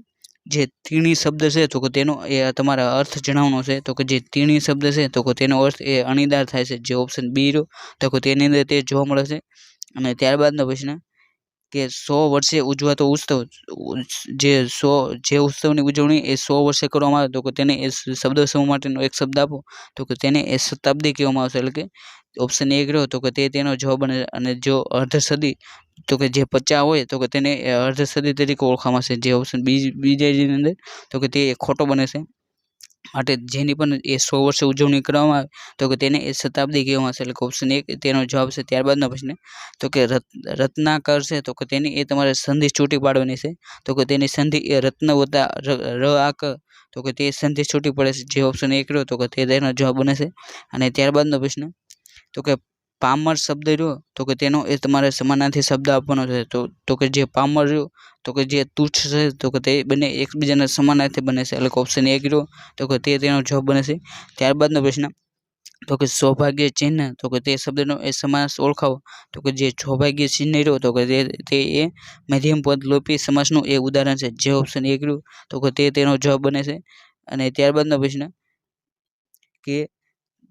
Speaker 1: જે તીણી શબ્દ છે તો કે તેનો એ તમારે અર્થ જણાવવાનો છે. તો કે જે તીણી શબ્દ છે તો કે તેનો અર્થ એ અણીદાર થાય છે, જે ઓપ્શન બી રહ્યો તો કે તેની અંદર તે જોવા મળે છે. અને ત્યારબાદનો પ્રશ્ન કે 100 વર્ષે ઉજવાતો ઉત્સવ જે ઉત્સવની ઉજવણી એ 100 વર્ષે કરવામાં આવે તો કે તેને એ શબ્દ સમૂહ માટેનો એક શબ્દ આપો. તો કે તેને એ શતાબ્દી કહેવામાં આવશે, એટલે કે ઓપ્શન 1 રહ્યો તો કે તે તેનો જવાબ બને. અને જો અર્ધ સદી તો કે જે 50 હોય તો કે તેને અર્ધ સદી તરીકે ઓળખવામાં આવશે, જે ઓપ્શન બીજાની અંદર તો કે તે ખોટો બને છે, માટે જેની પણ એ 100 વર્ષે ઉજવણી કરવામાં આવે તો કે તેને એ શતાબ્દી કહેવામાં આવશે, એટલે કે ઓપ્શન 1 તેનો જવાબ છે. ત્યારબાદનો પ્રશ્ન તો કે રત્નાકર છે તો કે તેની એ તમારે સંધિ છૂટી પાડવાની છે. તો કે તેની સંધિ એ રત્ન વત્તા ર આક તો કે તે સંધિ છૂટી પડે છે, જે ઓપ્શન 1 રહ્યો તો કે તે તેનો જવાબ બને છે. અને ત્યારબાદનો પ્રશ્ન તો કે પામર શબ્દ રહ્યો તો કે તેનો એ તમારે સમાનાર્થી શબ્દ આપવાનો છે. તો કે જે પામર રહ્યો તો કે જે તુચ્છ છે તો કે તે બંને એકબીજાના સમાનાર્થી બને છે, એટલે કે ઓપ્શન 1 રહ્યો તો કે તે તેનો જવાબ બને છે. ત્યારબાદનો પ્રશ્ન તો કે સૌભાગ્ય ચિહ્ન તો કે તે શબ્દનો એ સમાસ ઓળખાવો. તો કે જે સૌભાગ્ય ચિહ્ન રહ્યો તો કે તે એ મધ્યમ પદ લોપી સમાસનું એ ઉદાહરણ છે, જે ઓપ્શન 1 રહ્યું તો કે તે તેનો જવાબ બને છે. અને ત્યારબાદનો પ્રશ્ન કે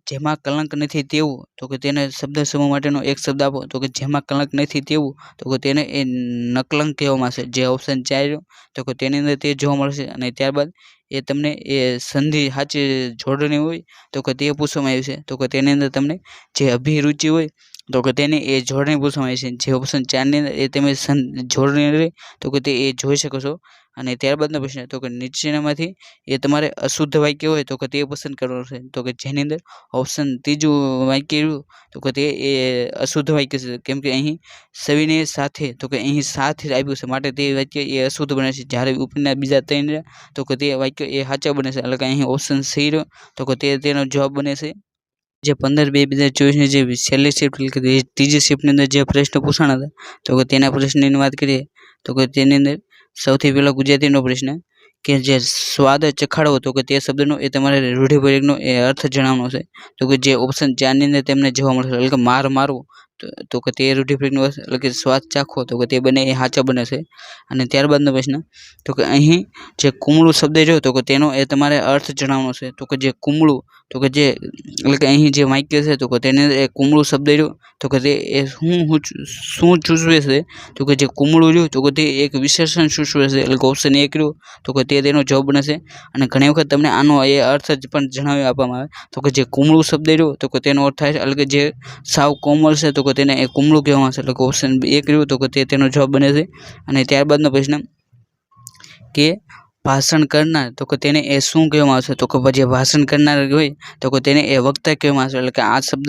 Speaker 1: જેમાં કલંક નથી તેવું તો કે તેને શબ્દ સમૂહ માટેનો એક શબ્દ આપો તો કે જેમાં કલંક નથી તેવું તો કે તેને એ નકલંક કહેવામાં આવશે. જે ઓપ્શન 4 રહ્યો તો કે તેની અંદર તે જોવા મળશે. અને ત્યારબાદ એ તમને એ સંધિ સાચી જોડણી હોય તો કે તે પૂછવામાં આવ્યું છે. તો કે તેની અંદર તમને જે અભિરુચિ હોય તો કે તેની એ જોડણી પૂછવામાં આવી છે. જે ઓપ્શન 4 ની અંદર એ તમે જોડણી રહી તો કે તે એ જોઈ શકો છો. અને ત્યારબાદનો પ્રશ્ન તો કે નીચેનામાંથી એ તમારે અશુદ્ધ વાક્ય હોય તો કે તે પસંદ કરવાનું છે. તો કે જેની અંદર ઓપ્શન 3 વાક્ય રહ્યું તો કે તે એ અશુદ્ધ વાક્ય છે. કેમ કે અહીં સવિનય સાથે તો કે અહીં સાથે આપ્યું છે માટે તે વાક્ય એ અશુદ્ધ બને છે. જ્યારે ઉપરના બીજા 3 રહ્યા તો કે તે વાક્ય એ સાચા બને છે. એટલે કે અહીં ઓપ્શન સી રહ્યો તો કે તેનો જવાબ બને છે. જે 15/2/2024ની જે છેલ્લી શિફ્ટ એટલે કે ત્રીજી શિફ્ટની અંદર જે પ્રશ્ન પૂછાણા હતા તો કે તેના પ્રશ્નની વાત કરીએ તો કે તેની અંદર સૌથી પહેલો ગુજરાતીનો પ્રશ્ન કે જે સ્વાદ ચખાડવો તો કે તે શબ્દનો એ તમારે રૂઢિપ્રયોગનો એ અર્થ જણાવવાનો છે. તો કે જે ઓપ્શન 4 ની અંદર તેમને જોવા મળશે એટલે કે માર મારવો તો કે તે રૂઢિપ્રયોગનો અર્થ એટલે કે સ્વાદ ચાખવો તો કે તે બંને એ સાચા બને છે. અને ત્યારબાદનો પ્રશ્ન તો કે અહીં જે કુમળું શબ્દ રહ્યો તો કે તેનો એ તમારે અર્થ જણાવવાનો છે. તો કે જે કુમળું તો કે જે એટલે કે અહીં જે વાક્ય છે તો કે તેની અંદર એ કુમળું શબ્દ રહ્યો તો કે તે એ શું સૂચવે છે તો કે જે કુમળું રહ્યું તો કે તે એક વિશેષણ સૂચવે છે. એટલે કે ઓપ્શન 1 રહ્યું તો કે તે તેનો જવાબ બને છે. અને ઘણી વખત તમને આનો એ અર્થ જ પણ જણાવી આપવામાં આવે તો કે જે કુમળું શબ્દ રહ્યો તો કે તેનો અર્થ થાય છે એટલે કે જે સાવ કોમળ છે તો કે તેને એ કુમળું કહેવામાં આવે છે. એટલે કે ઓપ્શન 1 રહ્યું તો કે તે તેનો જવાબ બને છે. અને ત્યારબાદનો પ્રશ્ન કે ભાષણ કરનાર તો કે તેને એ શું કહેવામાં આવશે તો કે જે ભાષણ કરનાર હોય તો કે તેને એ વક્તા કહેવામાં આવશે. એટલે કે આ શબ્દ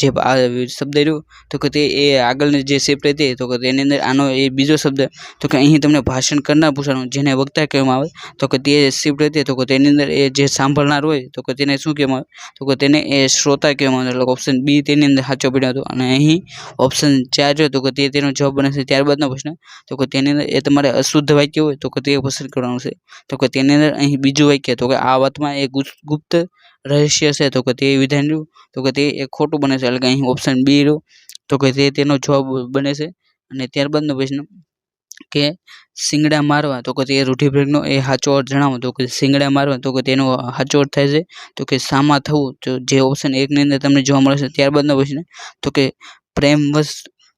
Speaker 1: જે આ શબ્દ રહ્યો તો કે તે એ આગળની જે શિફ્ટ હતી તો કે તેની અંદર આનો એ બીજો શબ્દ તો કે અહીં તમને ભાષણ કરનાર પૂછવાનું જેને વક્તા કહેવામાં આવે તો કે તે શિફ્ટ હતી તો કે તેની અંદર એ જે સાંભળનાર હોય તો કે તેને શું કહેવામાં આવે તો કે તેને એ શ્રોતા કહેવામાં આવે. એટલે ઓપ્શન બી તેની અંદર સાચો પડ્યો હતો. અને અહીં ઓપ્શન 4 જો તો કે તે તેનો જવાબ બને છે. ત્યારબાદનો પ્રશ્ન તો કે તેની અંદર એ તમારે અશુદ્ધ વાક્ય હોય તો કે તે પસંદ કરવાનું છે. તો કે તેની અંદર અહીં બીજું વાક્ય તો કે આ વાતમાં એ ગુપ્ત રહસ્ય છે તો કે તે વિધાન રહ્યું તો કે તે એ ખોટું બને છે. એટલે કે અહીં ઓપ્શન બી રહ્યું તો કે તે તેનો જવાબ બને છે. અને ત્યારબાદનો પ્રશ્ન કે શિંગડા મારવા તો કે તે રૂઢિપ્રયોગનો એ સાચો અર્થ જણાવો તો કે શિંગડા મારવા તો કે તેનો સાચો અર્થ થાય છે તો કે સામા થવું તો જે ઓપ્શન 1 ની અંદર તમને જોવા મળે છે. ત્યારબાદનો પ્રશ્ન તો કે પ્રેમવશ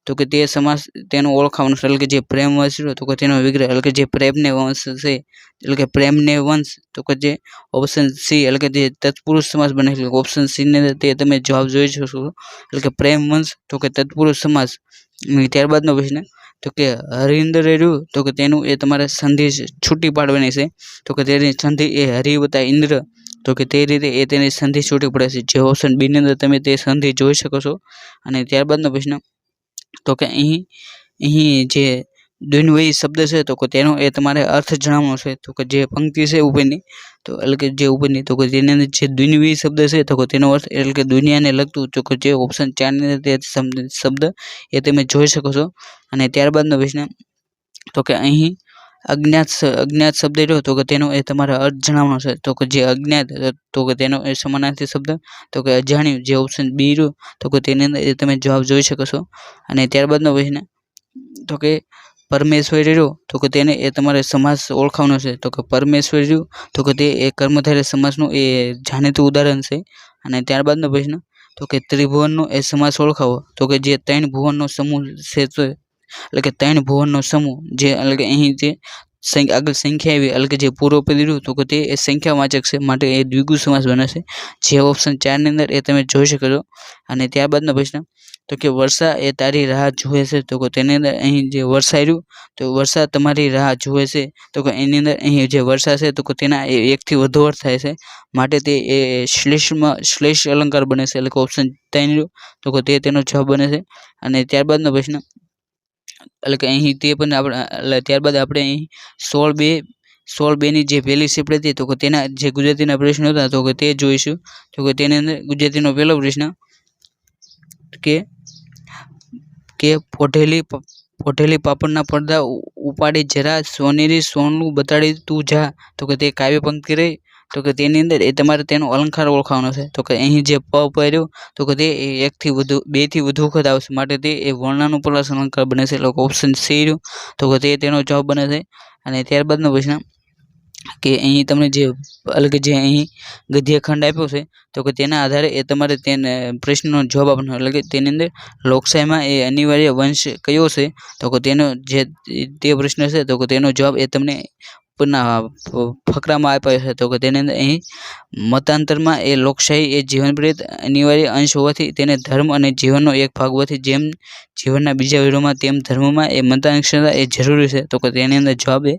Speaker 1: તો કે તે સમાસ તેનું ઓળખાવાનું છે. એટલે કે જે પ્રેમવશ તો કે તેનો વિગ્રહ એટલે કે જે પ્રેમને વંશ છે એટલે કે પ્રેમને વંશ તો કે જે ઓપ્શન સી એટલે કે જે તત્પુરુષ સમાસ બને છે. ઓપ્શન સી ની અંદર તે તમે જવાબ જોઈ શકો છો એટલે કે પ્રેમ વંશ તો કે તત્પુરુષ સમાસ. ત્યારબાદનો પ્રશ્ન તો કે હરિન્દર રહ્યું તો કે તેનું એ તમારે સંધિ છૂટી પાડવાની છે. તો કે તેની સંધિ એ હરિ વત્તા ઇન્દ્ર તો કે તે રીતે એ તેની સંધિ છૂટી પડે છે. જે ઓપ્શન બી ની અંદર તમે તે સંધિ જોઈ શકો છો. અને ત્યારબાદનો પ્રશ્ન તો કે અહીં જે દ્વિન્વયી શબ્દ છે તો કે તેનો એ તમારે અર્થ જણાવવાનો છે. તો કે જે પંક્તિ છે ઉપરની તો એટલે કે જે ઉપરની તો કે તેની અંદર જે દ્વિન્વયી શબ્દ છે તો કે તેનો અર્થ એટલે કે દુનિયાને લગતું તો કે જે ઓપ્શન 4 ની અંદર તે શબ્દ એ તમે જોઈ શકો છો. અને ત્યારબાદનો પ્રશ્ન તો કે અહીં અજ્ઞાત શબ્દ રહ્યો તો કે તેનો એ તમારે અર્થ જણાવવાનો છે. તો કે જે અજ્ઞાત તો કે તેનો એ સમાનાર્થી શબ્દ તો કે અજાણ્યું જે ઓપ્શન બી રહ્યું તો કે તેની અંદર એ તમે જવાબ જોઈ શકો છો. અને ત્યારબાદનો પ્રશ્ન તો કે પરમેશ્વરી રહ્યો તો કે તેને એ તમારે સમાસ ઓળખાવાનો છે. તો કે પરમેશ્વરી રહ્યું તો કે તે એ કર્મધારય સમાસનું એ જાણીતું ઉદાહરણ છે. અને ત્યારબાદનો પ્રશ્ન તો કે ત્રિભુવનનો એ સમાસ ઓળખાવો તો કે જે 3 ભુવનનો સમૂહ છે એટલે કે 3 ભુવનનો સમૂહ જે એટલે કે અહીં જે આગળ સંખ્યા આવી એટલે કે જે પૂર્વપદ રહ્યું તો કે તે એ સંખ્યાવાચક છે માટે એ દ્વિગુ સમાસ બને છે. જે ઓપ્શન 4 ની અંદર એ તમે જોઈ શકો છો. અને ત્યારબાદનો પ્રશ્ન તો કે વર્ષા એ તારી રાહ જુએ છે તો કે તેની અંદર અહીં જે વર્ષા રહ્યું તો વર્ષા તમારી રાહ જુએ છે તો કે એની અંદર અહીં જે વર્ષા છે તો કે તેના એકથી વધુ અર્થ થાય છે માટે તે એ શ્લેષ અલંકાર બને છે. એટલે કે ઓપ્શન 3 રહ્યું તો કે તે તેનો જવાબ બને છે. અને ત્યારબાદનો પ્રશ્ન એટલે કે અહીં તે પણ આપણે ત્યારબાદ આપણે અહીં 16/2 ની જે પહેલી શિફ્ટ હતી તો કે તેના જે ગુજરાતીના પ્રશ્નો હતા તો કે તે જોઈશું. તો કે તેની અંદર ગુજરાતીનો પહેલો પ્રશ્ન કે પોઢેલી પાપડના પડદા ઉપાડી જરા સોનેરી સોનું બતાડી તું જા તો કે તે કાવ્ય પંક્તિ રહી તો કે તેની અંદર એ તમારે તેનો અલંકાર ઓળખાવાનો છે. તો કે અહીં જે પ પહેર્યો તો કે તે 2 થી વધુ વખત આવશે માટે તે એ વર્ણાનુપ્રાસ અલંકાર બને છે. એટલે ઓપ્શન સી રહ્યું તો કે તે તેનો જવાબ બને છે. અને ત્યારબાદનો પ્રશ્ન કે અહીં તમને જે એટલે કે જે અહીં ગદ્ય ખંડ આપ્યો છે તો કે તેના આધારે એ તમારે તેને પ્રશ્નનો જવાબ આપવાનો, એટલે કે તેની અંદર લોકશાહીમાં એ અનિવાર્ય વંશ કયો છે તો કે તેનો જે તે પ્રશ્ન છે તો કે તેનો જવાબ એ તમને ઉપરના ફકરામાં આપ્યો છે. તો કે તેની અંદર અહીં મતાંતરમાં એ લોકશાહી એ જીવનપ્રેત અનિવાર્ય અંશ હોવાથી તેને ધર્મ અને જીવનનો એક ભાગ હોવાથી જેમ જીવનના બીજા વિરોધમાં તેમ ધર્મમાં એ મતાંતરક્ષમતા એ જરૂરી છે. તો કે તેની અંદર જવાબ એ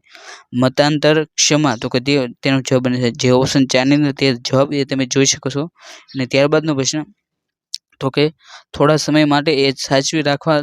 Speaker 1: મતાંતર ક્ષમા તો કે તેનો જવાબ બને છે. જે ઓપ્શન 4 ની અંદર તે જવાબ એ તમે જોઈ શકો છો. અને ત્યારબાદનો પ્રશ્ન તો કે થોડા સમય માટે એ સાચવી રાખવા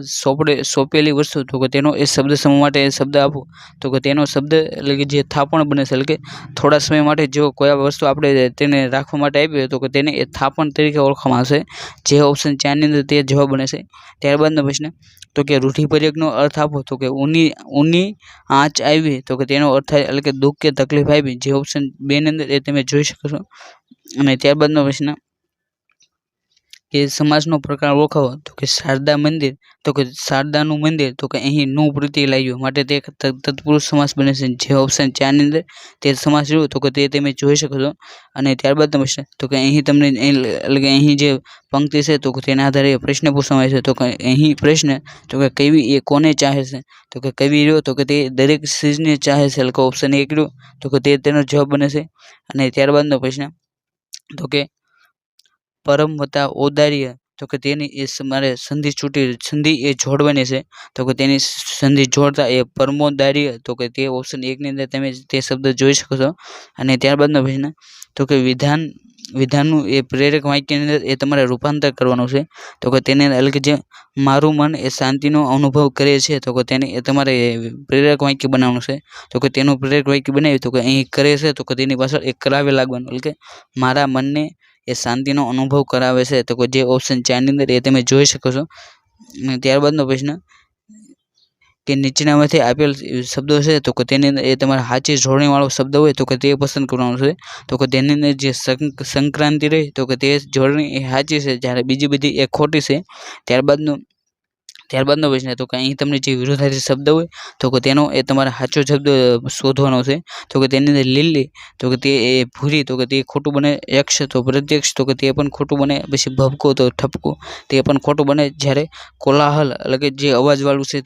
Speaker 1: સોંપેલી વસ્તુ તો કે તેનો એ શબ્દ સમૂહ માટે એ શબ્દ આપો તો કે તેનો શબ્દ એટલે કે જે થાપણ બને છે, એટલે કે થોડા સમય માટે જો કોઈ વસ્તુ આપણે તેને રાખવા માટે આપી હોય તો કે તેને એ થાપણ તરીકે ઓળખવામાં આવશે. જે ઓપ્શન 4 ની અંદર તે જવાબ બને છે. ત્યારબાદનો પ્રશ્ન તો કે રૂઢિપ્રયોગનો અર્થ આપો તો કે ઊની આંચ આવી તો કે તેનો અર્થ થાય એટલે કે દુઃખ કે તકલીફ આવી. જે ઓપ્શન 2 ની અંદર એ તમે જોઈ શકો છો. અને ત્યારબાદનો પ્રશ્ન કે સમાસનો પ્રકાર ઓળખાવો તો કે શારદા મંદિર તો કે શારદાનું મંદિર તો કે અહીં નું પ્રત્યય લાગ્યું માટે તે તત્પુરુષ સમાસ બને છે. જે ઓપ્શન 4 ની અંદર તે સમાસ રહ્યું તો કે તે તમે જોઈ શકો છો. અને ત્યારબાદનો પ્રશ્ન તો કે અહીં તમને એટલે કે અહીં જે પંક્તિ છે તો કે તેના આધારે પ્રશ્ન પૂછવામાં આવે છે. તો કે અહીં પ્રશ્ન તો કે કવિ એ કોને ચાહે છે તો કે કવિ રહ્યો તો કે તે દરેક ચીજને ચાહે છે, એટલે કે ઓપ્શન 1 રહ્યો તો કે તે તેનો જવાબ બને છે. અને ત્યારબાદનો પ્રશ્ન તો કે પરમ વત્તા ઔદાર્ય તો કે તેની એ મારે સંધિ એ જોડવાની છે તો કે તેની સંધિ જોડતા એ પરમોદાર્ય તો કે તે ઓપ્શન 1 ની અંદર તમે તે શબ્દ જોઈ શકો છો. અને ત્યારબાદનો પ્રશ્ન તો કે વિધાનનું એ પ્રેરક વાક્યની અંદર એ તમારે રૂપાંતર કરવાનું છે તો કે તેને એટલે કે જે મારું મન એ શાંતિનો અનુભવ કરે છે તો કે તેને એ તમારે પ્રેરક વાક્ય બનાવવાનું છે. તો કે તેનું પ્રેરક વાક્ય બનાવ્યું તો કે અહીં કરે છે તો કે તેની પાછળ એક કરાવે લાગવાનું, એટલે કે મારા મનને એ શાંતિનો અનુભવ કરાવે છે તો કે જે ઓપ્શન 4 ની અંદર એ તમે જોઈ શકો છો. અને ત્યારબાદનો પ્રશ્ન કે નીચેનામાંથી આપેલ શબ્દો છે તો કે તેની અંદર એ તમારે સાચી જોડણીવાળો શબ્દ હોય તો કે તે પસંદ કરવાનો છે. તો કે તેની અંદર જે સંક્રાંતિ રહી તો કે તે જોડણી એ સાચી છે, જ્યારે બીજી બધી એ ખોટી છે. ત્યારબાદનો પ્રશ્ન તો કે અહીં તમને જે વિરોધાર્થી શબ્દ હોય તો કે તેનો એ તમારે સાચો શબ્દ શોધવાનો છે. તો કે તેની અંદર લીલી તો કે તે એ ભૂરી તો કે તે ખોટું બને. યક્ષ તો પ્રત્યક્ષ તો કે તે પણ ખોટું બને. પછી ભબકો તો ઠપકો તે પણ ખોટું બને. જ્યારે કોલાહલ એટલે કે જે અવાજવાળું છે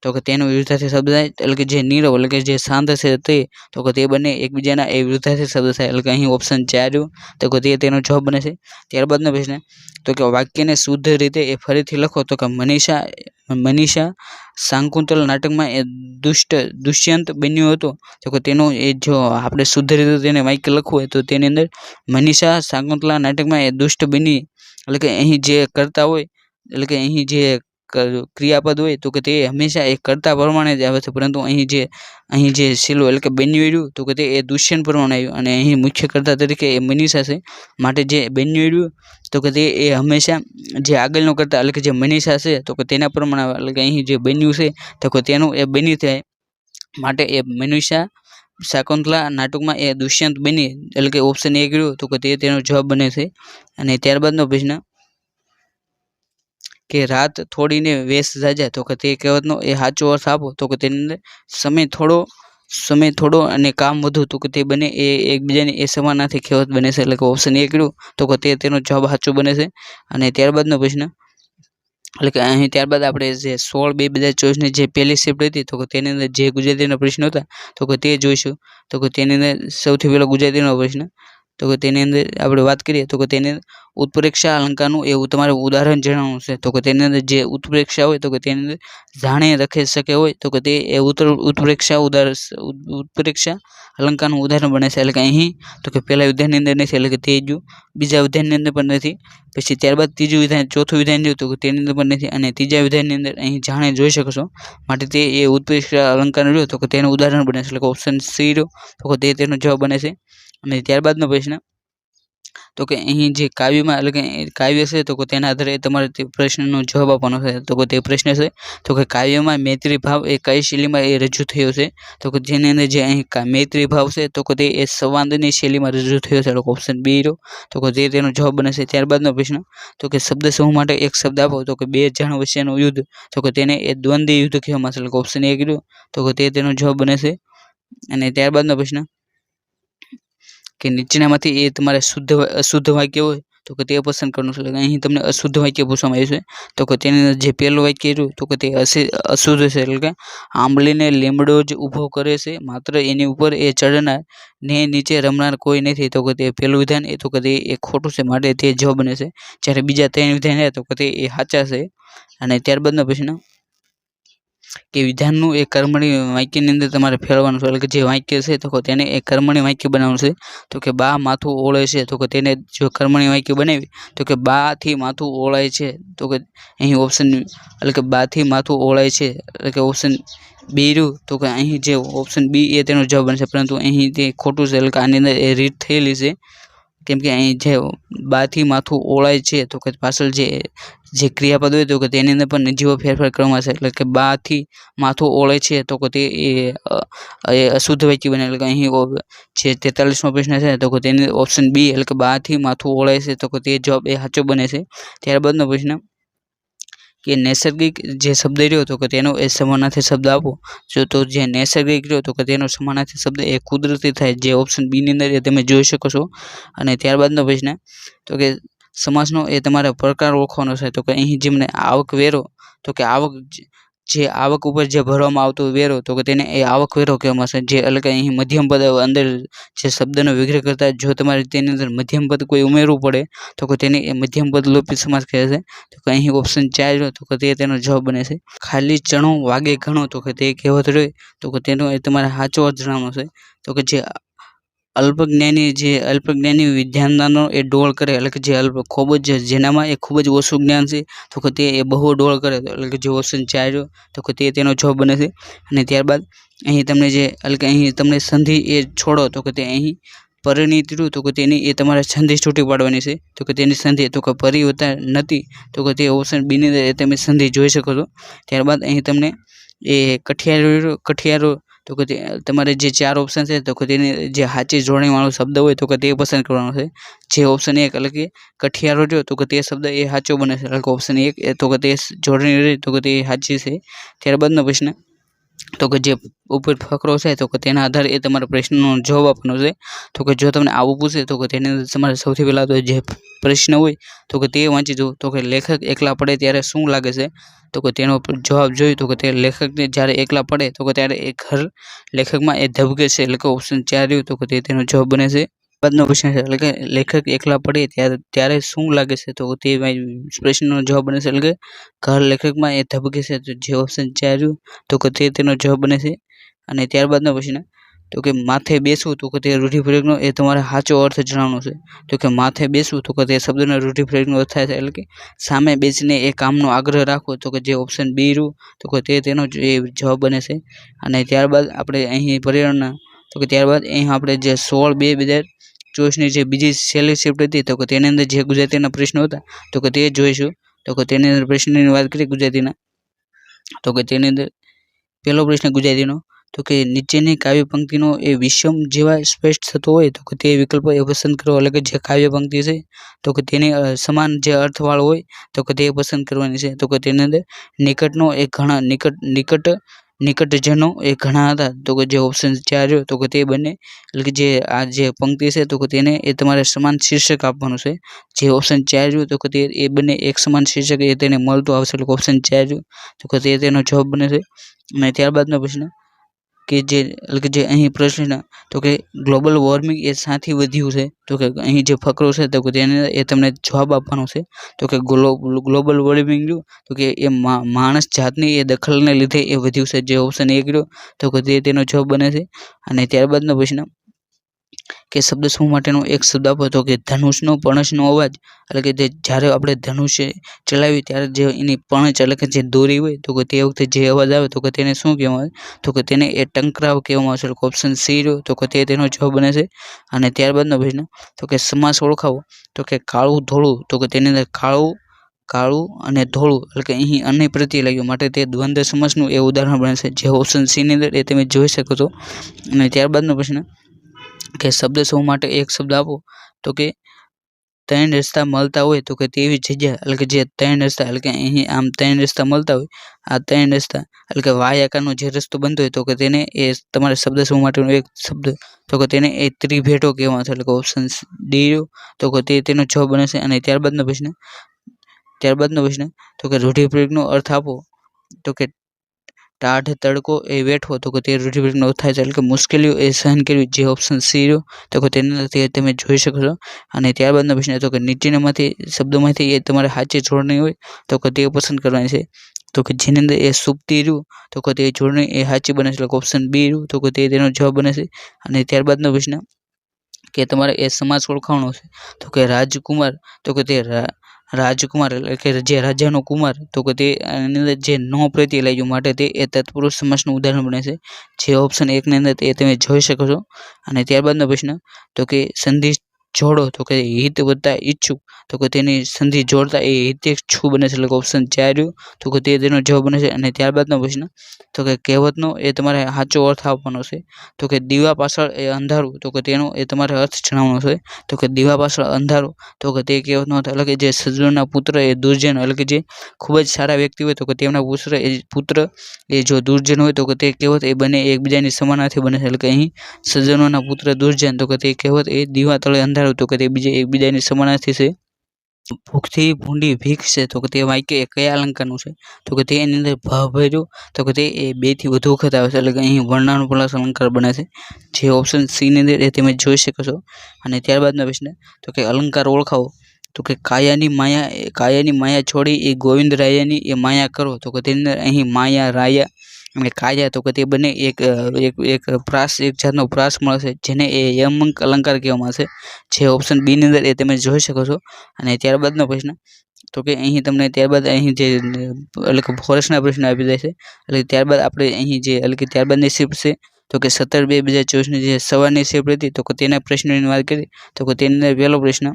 Speaker 1: તો કે તેનો વિરુદ્ધાર્થી શબ્દ થાય, એટલે કે જે નીરવ એટલે કે જે શાંત છે તે તો કે તે બંને એકબીજાના એ વિરુદ્ધાર્થી શબ્દ થાય, એટલે કે અહીં ઓપ્શન 4 રહ્યું તો કે તે તેનો જવાબ બને છે. ત્યારબાદનો પ્રશ્ન તો કે વાક્યને શુદ્ધ રીતે એ ફરીથી લખો તો કે મનીષા શાકુંતલ નાટકમાં એ દુષ્યંત બન્યું હતું તો કે તેનો એ જો આપણે શુદ્ધ રીતે તેને વાક્ય લખવું હોય તો તેની અંદર મનીષા શાકુંતલા નાટકમાં એ દુષ્ટ બની, એટલે કે અહીં જે કરતા હોય એટલે કે અહીં જે ક્રિયાપદ હોય તો કે તે હંમેશા એ કર્તા પ્રમાણે જ આવે છે, પરંતુ અહીં જે શીલો એટલે કે બન્યું રહ્યું તો કે તે એ દુષ્યંત પ્રમાણે આવ્યું. અને અહીં મુખ્ય કર્તા તરીકે એ મનીષા છે માટે જે બન્યું રહ્યું તો કે તે એ હંમેશા જે આગળનો કર્તા એટલે કે જે મનીષા છે તો કે તેના પ્રમાણે આવે, એટલે કે અહીં જે બન્યું છે તો કે તેનું એ બની થાય માટે એ મનીષા શાકુંતલા નાટકમાં એ દુષ્યંત બની, એટલે કે ઓપ્શન 1 રહ્યું તો કે તે તેનો જવાબ બને છે. અને ત્યારબાદનો પ્રશ્ન કે રાત થોડીને વેશ જાજા તો કે તે કહેવતનો એ સાચો અર્થ આપો તો કે તેની અંદર સમય થોડો અને કામ વધુ તો કે તે બંને એ એકબીજાની એ સમાનાર્થી કહેવત બને છે, એટલે કે ઓપ્શન 1 રહ્યું તો કે તે તેનો જવાબ સાચો બને છે. અને ત્યારબાદનો પ્રશ્ન એટલે કે અહીં ત્યારબાદ આપણે જે 16/2/2024ની જે પહેલી શિફ્ટ હતી તો કે તેની અંદર જે ગુજરાતીના પ્રશ્નો હતા તો કે તે જોઈશું. તો કે તેની અંદર સૌથી પહેલો ગુજરાતીનો પ્રશ્ન તો કે તેની અંદર આપણે વાત કરીએ તો કે તેની ઉત્પ્રેક્ષા અલંકારનું એવું તમારે ઉદાહરણ જણાવવાનું છે. તો કે તેની અંદર જે ઉત્પ્રેક્ષા હોય તો કે તેની અંદર જાણે રખી શકે હોય તો કે તે એ ઉત્પ્રેક્ષા અલંકારનું ઉદાહરણ બને છે, એટલે કે અહીં તો કે પહેલા વિધાનની અંદર નથી, એટલે કે તે જ બીજા વિધાનની અંદર પણ નથી. પછી ત્યારબાદ ત્રીજું વિધાન ચોથું વિધાન રહ્યું તો કે તેની અંદર પણ નથી. અને ત્રીજા વિધાનની અંદર અહીં જાણે જોઈ શકો છો માટે તે એ ઉત્પ્રેક્ષા અલંકાર રહ્યો તો કે તેનું ઉદાહરણ બને છે, એટલે કે ઓપ્શન સી રહ્યો તો કે તે તેનો જવાબ બને છે. અને ત્યારબાદનો પ્રશ્ન તો કે અહીં જે કાવ્યમાં એટલે કે કાવ્ય છે તો કે તેના આધારે તમારે તે પ્રશ્નનો જવાબ આપવાનો છે. તો કે તે પ્રશ્ન છે તો કે કાવ્યમાં મૈત્રી ભાવ એ કઈ શૈલીમાં એ રજૂ થયો છે તો કે જેની અંદર જે અહીં મૈત્રી ભાવ છે તો કે તે એ સંવાદની શૈલીમાં રજૂ થયો છે, એટલે ઓપ્શન બી રહ્યો તો કે તે તેનો જવાબ બને છે. ત્યારબાદનો પ્રશ્ન તો કે શબ્દ સમૂહ માટે એક શબ્દ આપો તો કે બે જણ વચ્ચેનું યુદ્ધ તો કે તેને એ દ્વંદ્વી યુદ્ધ કહેવામાં આવે છે, એટલે ઓપ્શન 1 રહ્યો તો કે તે તેનો જવાબ બને છે. અને ત્યારબાદનો પ્રશ્ન કે નીચેનામાંથી એ તમારે અશુદ્ધ વાક્ય હોય તો કે તે પસંદ કરવાનું છે. અહીં તમને અશુદ્ધ વાક્ય પૂછવામાં આવ્યું છે તો કે તેની અંદર જે પહેલું વાક્ય રહ્યું તો કે તે અશુદ્ધ છે. એટલે કે આંબલીને લીમડો જ ઊભો કરે છે, માત્ર એની ઉપર એ ચડનાર ને નીચે રમનાર કોઈ નથી. તો કે તે પહેલું વિધાન એ તો કે તે એ ખોટું છે, માટે તે જવાબ બને છે. જ્યારે બીજા 3 વિધાન રહ્યા તો કે તે એ સાચા છે. અને ત્યારબાદનો પ્રશ્ન કે વિધાનનું એ કર્મણી વાક્યની અંદર તમારે ફેરવવાનું છે. એટલે કે જે વાક્ય છે તો કે તેને એ કર્મણી વાક્ય બનાવવાનું છે. તો કે બા માથું ઓળે છે તો કે તેને જો કર્મણી વાક્ય બનાવી તો કે બાથી માથું ઓળાય છે તો કે અહીં ઓપ્શન એટલે કે બાથી માથું ઓળાય છે એટલે કે ઓપ્શન બી રહ્યું તો કે અહીં જે ઓપ્શન બી એ તેનો જવાબ બનશે, પરંતુ અહીં તે ખોટું છે. એટલે કે આની અંદર એ રીત થયેલી છે, કેમ કે અહીં જે બાથી માથું ઓળાય છે તો કે પાછળ જે ક્રિયાપદ હોય તો કે તેની અંદર પણ નજીવો ફેરફાર કરવામાં છે. એટલે કે બાથી માથું ઓળાય છે તો કે તે એ અશુદ્ધ વાક્ય બને. એટલે કે અહીં જે 43મો પ્રશ્ન છે તો કે તેની ઓપ્શન બી એટલે કે બાથી માથું ઓળાય છે તો કે તે જવાબ એ સાચો બને છે. ત્યારબાદનો પ્રશ્ન કે નૈસર્ગિક જે શબ્દ રહ્યો તો કે તેનો એ સમાનાર્થી શબ્દ આપો. તો જે નૈસર્ગિક રહ્યો તો કે તેનો સમાનાર્થી શબ્દ એ કુદરતી થાય, જે ઓપ્શન બી ની અંદર એ તમે જોઈ શકો છો. અને ત્યારબાદનો પ્રશ્ન તો કે સમાસનો એ તમારે પ્રકાર ઓળખવાનો છે. તો કે અહીં જેમને આવક વેરો તો કે જે આવક ઉપર જે ભરવામાં આવતો વેરો તો કે તેને એ આવક વેરો કહેવામાં આવે છે. જે એટલે કે અહીં મધ્યમ પદ અંદર જે શબ્દનો વિગ્રહ કરતા જો તમારે તેની અંદર મધ્યમ પદ કોઈ ઉમેરવું પડે તો કે તેને એ મધ્યમ પદ લોપી સમાસ કહે છે. તો કે અહીં ઓપ્શન 4 તો કે તે તેનો જવાબ બને છે. ખાલી ચણો વાગે ઘણો તો કે તે કહેવત રહે તો કે તેનો એ તમારે સાચો અર્થ જણાવવાનો છે. તો કે જે અલ્પજ્ઞાની વિદ્વાનનો એ ડોળ કરે એટલે કે જે ખૂબ જ જેનામાં એ ખૂબ જ ઓછું જ્ઞાન છે તો કે તે એ બહુ ડોળ કરે એટલે કે જે ઓપ્શન 4 તો કે તે તેનો જવાબ બને છે. અને ત્યારબાદ અહીં તમને જે એટલે કે અહીં તમને સંધિ એ છોડો તો કે તે અહીં પરિણીત રહ્યું તો કે તેની એ તમારે સંધિ છૂટી પાડવાની છે. તો કે તેની સંધિ તો કે પરિવર્તન નથી તો કે તે ઓપ્શન બી ની અંદર એ તમે સંધિ જોઈ શકો છો. ત્યારબાદ અહીં તમને એ કઠિયારો તો કે તમારે જે 4 ઓપ્શન છે તો કે તેની જે સાચી જોડણીવાળો શબ્દ હોય તો કે તે પસંદ કરવાનો છે. જે ઓપ્શન 1 એટલે કે કઠિયારો રહ્યો તો કે તે શબ્દ એ સાચો બને છે. એટલે કે ઓપ્શન 1 તો કે તે જોડણી રહી તો કે તે સાચી છે. ત્યારબાદનો પ્રશ્ન તો કે જે ઉપર ફકરો છે તો કે તેના આધારે એ તમારા પ્રશ્નનો જવાબ આપવાનો છે. તો કે જો તમને આવું પૂછે તો કે તેની અંદર તમારે સૌથી પહેલાં તો જે પ્રશ્ન હોય તો કે તે વાંચી જુઓ. તો કે લેખક એકલા પડે ત્યારે શું લાગે છે તો કે તેનો જવાબ જોઈએ તો કે તે લેખકને જ્યારે એકલા પડે તો કે ત્યારે એ ઘર લેખકમાં એ ધબકે છે. એટલે કે ઓપ્શન 4 રહ્યું તો કે તે તેનો જવાબ બને છે. બાદનો પ્રશ્ન છે એટલે કે લેખક એકલા પડે ત્યારે શું લાગે છે તો તે પ્રશ્નનો જવાબ બને છે. એટલે કે ઘર લેખકમાં એ ધબકે છે તો જે ઓપ્શન 4 રહ્યું તો કે તે તેનો જવાબ બને છે. અને ત્યારબાદનો પ્રશ્ન તો કે માથે બેસવું તો કે તે રૂઢિપ્રયોગનો એ તમારે સાચો અર્થ જણાવવાનો છે. તો કે માથે બેસવું તો કે તે શબ્દનો રૂઢિપ્રયોગનો અર્થ થાય છે. એટલે કે સામે બેસીને એ કામનો આગ્રહ રાખવો તો કે જે ઓપ્શન બી રહ્યું તો કે તે તેનો એ જવાબ બને છે. અને ત્યારબાદ આપણે અહીં પર્યાવરણના તો કે ત્યારબાદ અહીં આપણે જે 16/2024ની જે બીજી છેલ્લી શિફ્ટ હતી તો કે તેની અંદર જે ગુજરાતીના પ્રશ્નો હતા તો કે તે જોઈશું. તો કે તેની અંદર પ્રશ્નની વાત કરીએ ગુજરાતીના તો કે તેની અંદર પહેલો પ્રશ્ન ગુજરાતીનો તો કે નીચેની કાવ્ય પંક્તિનો એ વિષમ જેવા સ્પષ્ટ થતો હોય તો કે તે વિકલ્પ એ પસંદ કરો. એટલે કે જે કાવ્ય પંક્તિ છે તો કે તેની સમાન જે અર્થવાળો હોય તો કે તે પસંદ કરવાની છે. તો કે તેની અંદર નિકટનો એ ઘણા નિકટજનો એ ઘણા હતા તો કે જે ઓપ્શન 4 રહ્યો તો કે તે બંને એટલે કે જે આ જે પંક્તિ છે તો કે તેને એ તમારે સમાન શીર્ષક આપવાનું છે. જે ઓપ્શન 4 રહ્યું તો કે તે એ બંને એક સમાન શીર્ષક એ તેને મળતું આવશે. એટલે ઓપ્શન 4 રહ્યું તો કે તે તેનો જવાબ બને છે. અને ત્યારબાદનો પ્રશ્ન કે જે અહીં પ્રશ્ન તો કે ગ્લોબલ વોર્મિંગ એ શાથી વધ્યું છે તો કે અહીં જે ફકરો છે તો કે તેને એ તમને જવાબ આપવાનો છે. તો કે ગ્લોબલ વોર્મિંગ રહ્યું તો કે એ માણસ જાતની એ દખલને લીધે એ વધ્યું છે. જે ઓપ્શન 1 રહ્યો તો કે તે તેનો જવાબ બને છે. અને ત્યારબાદનો પ્રશ્ન કે શબ્દ સમૂહ માટેનો એક શબ્દ આપો તો કે ધનુષનો પણસનો અવાજ એટલે કે જ્યારે આપણે ધનુષ્ય ચલાવી ત્યારે જે એની પણચ એટલે કે જે દોરી હોય તો કે તે વખતે જે અવાજ આવે તો કે તેને શું કહેવામાં આવે તો કે તેને એ ટંકરાવ કહેવામાં આવે છે. ઓપ્શન સી રહ્યો તો કે તે તેનો જવાબ બને છે. અને ત્યારબાદનો પ્રશ્ન તો કે સમાસ ઓળખાવો તો કે કાળું ધોળું તો કે તેની અંદર કાળું અને ધોળું એટલે કે અહીં અન્ય પ્રત્યય લાગ્યો માટે તે દ્વંદ્વ સમાસનું એ ઉદાહરણ બને છે. જે ઓપ્શન સી ની અંદર એ તમે જોઈ શકો છો. અને ત્યારબાદનો પ્રશ્ન કે શબ્દ સમૂહ માટે એક શબ્દ આપો તો કે ત્રણ રસ્તા મળતા હોય તો કે તેવી જગ્યા એટલે કે જે ત્રણ રસ્તા એટલે કે અહીં આમ ત્રણ રસ્તા મળતા હોય, આ ત્રણ રસ્તા એટલે કે વાય આકારનો જે રસ્તો બનતો હોય તો કે તેને એ તમારે શબ્દ સમૂહ માટેનો એક શબ્દ તો કે તેને એ ત્રિભેટો કહેવામાં આવે છે. એટલે કે ઓપ્શન ડી રહ્યું તો કે તેનો જવાબ બને છે. અને ત્યારબાદનો પ્રશ્ન તો કે રૂઢિપ્રયોગનો અર્થ આપો તો કે ટાઢ તડકો એ વેઠવો તો કે તે રૂઢિપ્રયોગનો અર્થ થાય છે. એટલે કે મુશ્કેલીઓ એ સહન કરવી, જે ઓપ્શન સી રહ્યું તો કે તેનાથી તમે જોઈ શકો છો. અને ત્યારબાદનો પ્રશ્ન તો કે નીચેનામાંથી શબ્દોમાંથી એ તમારે સાચી જોડણી હોય તો કે તે પસંદ કરવાની છે. તો કે જેની અંદર એ સુપ્તી રહ્યું તો કે તે જોડણી એ સાચી બને છે. એટલે ઓપ્શન બી રહ્યું તો કે તેનો જવાબ બને છે. અને ત્યારબાદનો પ્રશ્ન કે તમારે એ સમાસ ઓળખાવાનો છે તો કે રાજકુમાર તો કે તે રાજકુમાર એટલે કે જે રાજાનો કુમાર તો કે તે એની અંદર જે નો પ્રત્યય લાગ્યું માટે તે એ તત્પુરુષ સમાસનું ઉદાહરણ બને છે. જે ઓપ્શન એકની અંદર એ તમે જોઈ શકો છો. અને ત્યારબાદનો પ્રશ્ન તો કે સંધિ જોડો તો કે હિત વત્તા ઈચ્છુક તો કે તેની સંધિ જોડતા એ હિતેચ્છુ બને છે. એટલે કે ઓપ્શન 4 રહ્યું તો કે તેનો જવાબ બને છે. અને ત્યારબાદનો પ્રશ્ન તો કે કહેવતનો એ તમારે સાચો અર્થ આપવાનો છે તો કે દીવા પાછળ એ અંધારું તો કે તેનો એ તમારે અર્થ જણાવવાનો છે. તો કે દીવા પાછળ અંધારું તો કે તે કહેવતનો અર્થ એટલે કે જે સજ્જનના પુત્ર એ દુર્જન એટલે કે જે ખૂબ જ સારા વ્યક્તિ હોય તો કે તેમના પુત્ર એ જો દુર્જન હોય તો કે તે કહેવત એ બંને એકબીજાની સમાનાર્થી બને છે. એટલે કે અહીં સજ્જનોના પુત્ર દુર્જન તો કે તે કહેવત એ દીવા તળે અંધારું તો કે તે એકબીજાની સમાનાર્થી છે. ભૂખથી ભૂંડી ભીખ છે તો કે તે વાક્ય એ કયા અલંકારનું છે તો કે તેની અંદર ભર્યું તો કે તે એ 2 થી વધુ વખત આવે છે. એટલે કે અહીં વર્ણાનુપ્રાસ અલંકાર બને છે. જે ઓપ્શન સી ની અંદર એ તમે જોઈ શકો છો. અને ત્યારબાદનો પ્રશ્ન તો કે અલંકાર ઓળખાવો તો કે કાયાની માયા છોડી એ ગોવિંદરાયની એ માયા કરો તો કે તેની અંદર અહીં માયા રાયા અને કાયા તો કે તે બંને એક જાતનો પ્રાસ મળે છે જેને એ યમંક અલંકાર કહેવામાં આવે છે. જે ઓપ્શન બી ની અંદર એ તમે જોઈ શકો છો. અને ત્યારબાદનો પ્રશ્ન તો કે અહીં તમને ત્યારબાદ અહીં જે એટલે કે ફોરેસ્ટના પ્રશ્ન આપી જાય છે. એટલે ત્યારબાદ આપણે અહીં જે એટલે કે ત્યારબાદની શિફ્ટ છે તો કે 17/2/2024ની જે સવારની શિફ્ટ હતી તો કે તેના પ્રશ્નોની વાત કરીએ તો કે તેની અંદર પહેલો પ્રશ્ન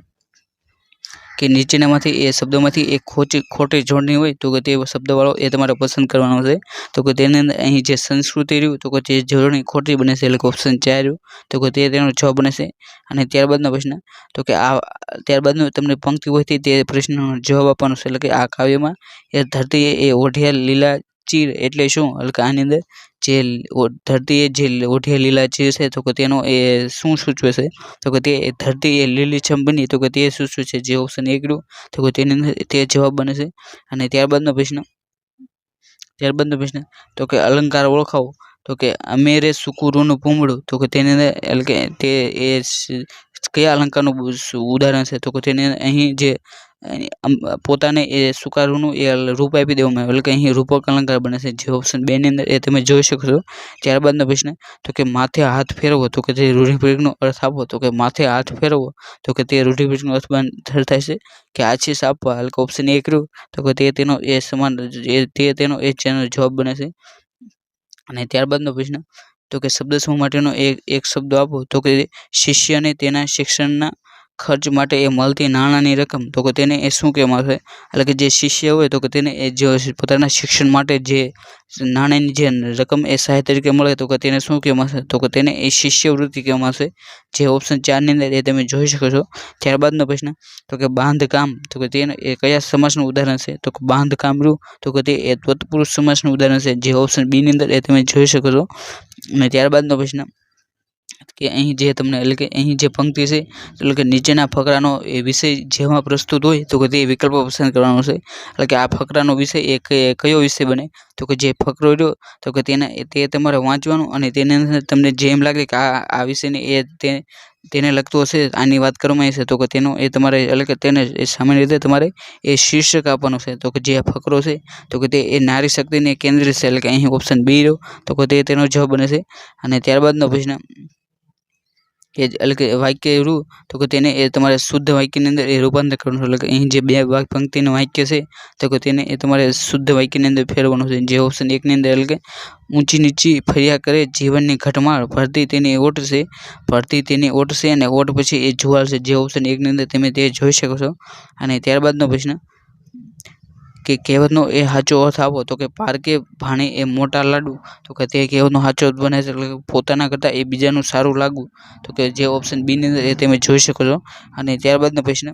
Speaker 1: કે નીચેનામાંથી એ શબ્દોમાંથી એક ખોટી જોડણી હોય તો કે તે શબ્દવાળો એ તમારે પસંદ કરવાનો છે. તો કે તેની અંદર અહીં જે સંસ્કૃતિ રહ્યું તો કે તે જોડણી ખોટી બને છે. એટલે કે ઓપ્શન 4 રહ્યું તો કે તેનો જવાબ બને છે. અને ત્યારબાદનો પ્રશ્ન તો કે ત્યારબાદનો તમને પંક્તિ હોયથી તે પ્રશ્નનો જવાબ આપવાનો છે. એટલે કે આ કાવ્યમાં એ ધરતી એ ઓઢિયા લીલા ચીર એટલે શું? એટલે કે આની અંદર જે ધરતીએ જે ઓઢિયા લીલા ચીર છે તો કે તેનો એ શું સૂચવે છે તો કે તે ધરતી એ લીલીછમ બની તો કે તે સૂચવે છે. જે ઓપ્શન 1 રહ્યું તો કે તેની અંદર તે જવાબ બને છે. અને ત્યારબાદનો પ્રશ્ન તો કે અલંકાર ઓળખાવો તો કે અમેરે સુકુરુનું પૂમડું તો કે તેની અંદર એટલે કે તે એ કયા અલંકારનું ઉદાહરણ છે તો કે તેને અહીં જે પોતાને એ સુકારુનું એ રૂપ આપી દેવામાં આવે એટલે કે અહીં રૂપક અલંકાર બને છે. જે ઓપ્શન 2 ની અંદર એ તમે જોઈ શકો છો. ત્યારબાદનો પ્રશ્ન તો કે માથે હાથ ફેરવો તો કે તે રૂઢિપ્રયોગનો અર્થ આપો તો કે માથે હાથ ફેરવો તો કે તે રૂઢિપ્રયોગનો અર્થ થાય છે કે આછીસ આપવા એટલે કે ઓપ્શન 1 રહ્યું તો કે તેનો એ સમાન તેનો એ જવાબ બને છે. અને ત્યારબાદનો પ્રશ્ન તો કે શબ્દ સમૂહ માટેનો એક શબ્દ આપો તો કે શિષ્યને તેના શિક્ષણના ખર્ચ માટે એ મળતી નાણાંની રકમ તો કે તેને એ શું કહેવામાં આવે એટલે કે જે શિષ્ય હોય તો કે તેને એ જે પોતાના શિક્ષણ માટે જે નાણાંની જે રકમ એ સહાય તરીકે મળે તો કે તેને શું કહેવામાં આવે તો કે તેને એ શિષ્યવૃત્તિ કહેવામાં આવે. જે ઓપ્શન 4 ની અંદર એ તમે જોઈ શકો છો. ત્યારબાદનો પ્રશ્ન તો કે બાંધકામ તો કે તેને એ કયા સમાસનું ઉદાહરણ છે તો કે બાંધકામ રહ્યું તો કે તે એ તત્પુરુષ સમાસનું ઉદાહરણ છે. જે ઓપ્શન બી ની અંદર એ તમે જોઈ શકો છો. અને ત્યારબાદનો પ્રશ્ન કે અહીં જે તમને એટલે કે અહીં જે પંક્તિ છે એટલે કે નીચેના ફકરાનો એ વિષય જેમાં પ્રસ્તુત હોય તો કે તે વિકલ્પ પસંદ કરવાનો છે. એટલે કે આ ફકરાનો વિષય એ કયો વિષય બને તો કે જે ફકરો રહ્યો તો કે તે તમારે વાંચવાનું અને તેની અંદર તમને જેમ લાગે કે આ વિષયને તેને લગતું હશે આની વાત કરવામાં આવી છે તો કે તેનો એ તમારે એટલે કે તેને સામાન્ય રીતે તમારે એ શીર્ષક આપવાનું છે. તો કે જે ફકરો છે તો કે તે એ નારી શક્તિને કેન્દ્રિત છે એટલે કે અહીં ઓપ્શન બી રહ્યો તો કે તેનો જવાબ બને છે. અને ત્યારબાદનો પ્રશ્ન કે એટલે કે વાક્ય રૂ તો કે તેને એ તમારે શુદ્ધ વાક્યની અંદર એ રૂપાંતર કરવાનું છે. એટલે કે અહીં જે 2 પંક્તિનું વાક્ય છે તો કે તેને એ તમારે શુદ્ધ વાક્યની અંદર ફેરવવાનું છે. જે ઓપ્શન 1 ની અંદર એટલે કે ઊંચી નીચી ફર્યા કરે જીવનની ઘટમાળ ભરતી તેની ઓટ છે અને ઓટ પછી એ જુવાળ છે. જે ઓપ્શન 1 ની અંદર તમે તે જોઈ શકો છો. અને ત્યારબાદનો પ્રશ્ન કે કહેવતનો એ સાચો અર્થ આપો તો કે પારકે ભાણે એ મોટા લાડુ તો કે તે કહેવતનો સાચો અર્થ બને છે. એટલે કે પોતાના કરતાં એ બીજાનું સારું લાગવું તો કે જે ઓપ્શન બી ની અંદર એ તમે જોઈ શકો છો. અને ત્યારબાદનો પ્રશ્ન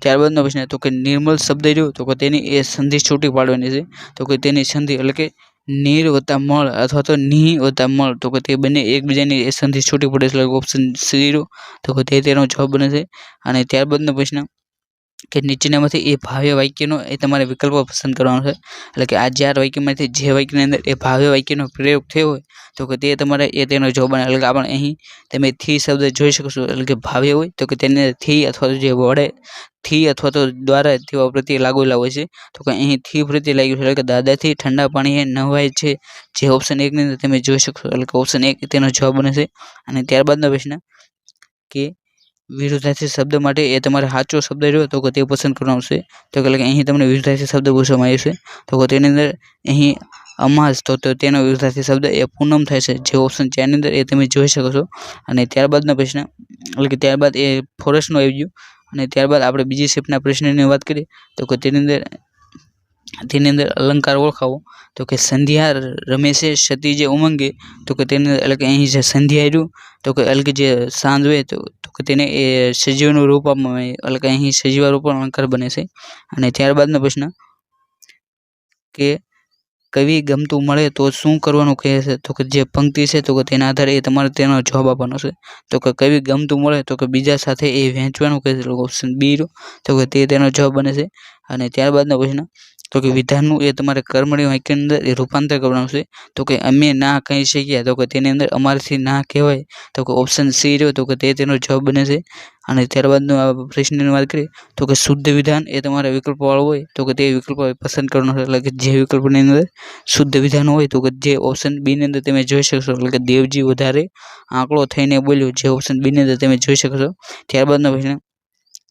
Speaker 1: ત્યારબાદનો પ્રશ્ન તો કે નિર્મલ શબ્દ રહ્યો તો કે તેની એ સંધિ છૂટી પાડવાની છે. તો કે તેની સંધિ એટલે કે નીર વત્તા મળ અથવા તો ની વત્તા મળ તો કે તે બંને એકબીજાની એ સંધિ છૂટી પડે એટલે ઓપ્શન સી રહ્યો તો કે તેનો જવાબ બને છે. અને ત્યારબાદનો પ્રશ્ન કે નીચેનામાંથી એ ભાવ્ય વાક્યનો એ તમારે વિકલ્પ પસંદ કરવાનો છે. એટલે કે આ 4 વાક્યમાંથી જે વાક્યની અંદર એ ભાવ્ય વાક્યનો પ્રયોગ થયો હોય તો કે તે તમારે તેનો જવાબ બને. એટલે કે આપણે અહીં તમે થી શબ્દ જોઈ શકશો એટલે કે ભાવ્ય હોય તો કે તેને થી અથવા તો જે વડે થી અથવા તો દ્વારા તેવા પ્રત્યે લાગેલા હોય છે. તો કે અહીં થી પ્રત્યે લાગ્યું છે એટલે કે દાદાથી ઠંડા પાણીએ નહાય છે જે ઓપ્શન 1 ની અંદર તમે જોઈ શકશો એટલે કે ઓપ્શન 1 તેનો જવાબ બને છે. અને ત્યારબાદનો પ્રશ્ન કે વિરુદ્ધાર્થી શબ્દ માટે એ તમારે સાચો શબ્દ રહ્યો તો કે તે પસંદ કરવાનો છે. તો કે અહીં તમને વિરુદ્ધાર્થી શબ્દ પૂછવામાં આવ્યો છે તો કે તેની અંદર અહીં અમાસ તો તેનો વિરુદ્ધાર્થી શબ્દ એ પૂનમ થાય છે જે ઓપ્શન 4 ની અંદર એ તમે જોઈ શકો છો. અને ત્યારબાદનો પ્રશ્ન એટલે કે ત્યારબાદ એ ફોરેસ્ટનું આવી ગયું. અને ત્યારબાદ આપણે બીજી શિફ્ટના પ્રશ્નની વાત કરીએ તો કે તેની અંદર અલંકાર ઓળખાવો તો કે સંધ્યા રમેશે સતીજે ઉમંગે તો કે તેની એટલે કે અહીં જે સંધ્યા રહ્યું તો કે એટલે કે જે સાંજ હોય તો કે તેને એ સજીવનું રૂપ આપવામાં આવે એટલે કે અહીં સજીવા રૂપ અલંકાર બને છે. અને ત્યારબાદનો પ્રશ્ન કે કવિ ગમતું મળે તો શું કરવાનું કહે છે તો કે જે પંક્તિ છે તો કે તેના આધારે એ તમારે તેનો જવાબ આપવાનો છે. તો કે કવિ ગમતું મળે તો કે બીજા સાથે એ વહેંચવાનું કહે છે ઓપ્શન બી તો કે તેનો જવાબ બને છે. અને ત્યારબાદનો પ્રશ્ન તો કે વિધાનનું એ તમારે કર્મણી વાક્યની અંદર એ રૂપાંતર કરવાનું છે. તો કે અમે ના કહી શક્યા તો કે તેની અંદર અમારાથી ના કહેવાય તો કે ઓપ્શન સી રહ્યો તો કે તેનો જવાબ બને છે. અને ત્યારબાદનો પ્રશ્નની વાત કરીએ તો કે શુદ્ધ વિધાન એ તમારે વિકલ્પવાળો હોય તો કે તે વિકલ્પ પસંદ કરવાનો છે. એટલે કે જે વિકલ્પની અંદર શુદ્ધ વિધાન હોય તો કે જે ઓપ્શન બી ની અંદર તમે જોઈ શકશો એટલે કે દેવજી વધારે આંકડો થઈને બોલ્યો જે ઓપ્શન બી ની અંદર તમે જોઈ શકશો. ત્યારબાદનો પ્રશ્ન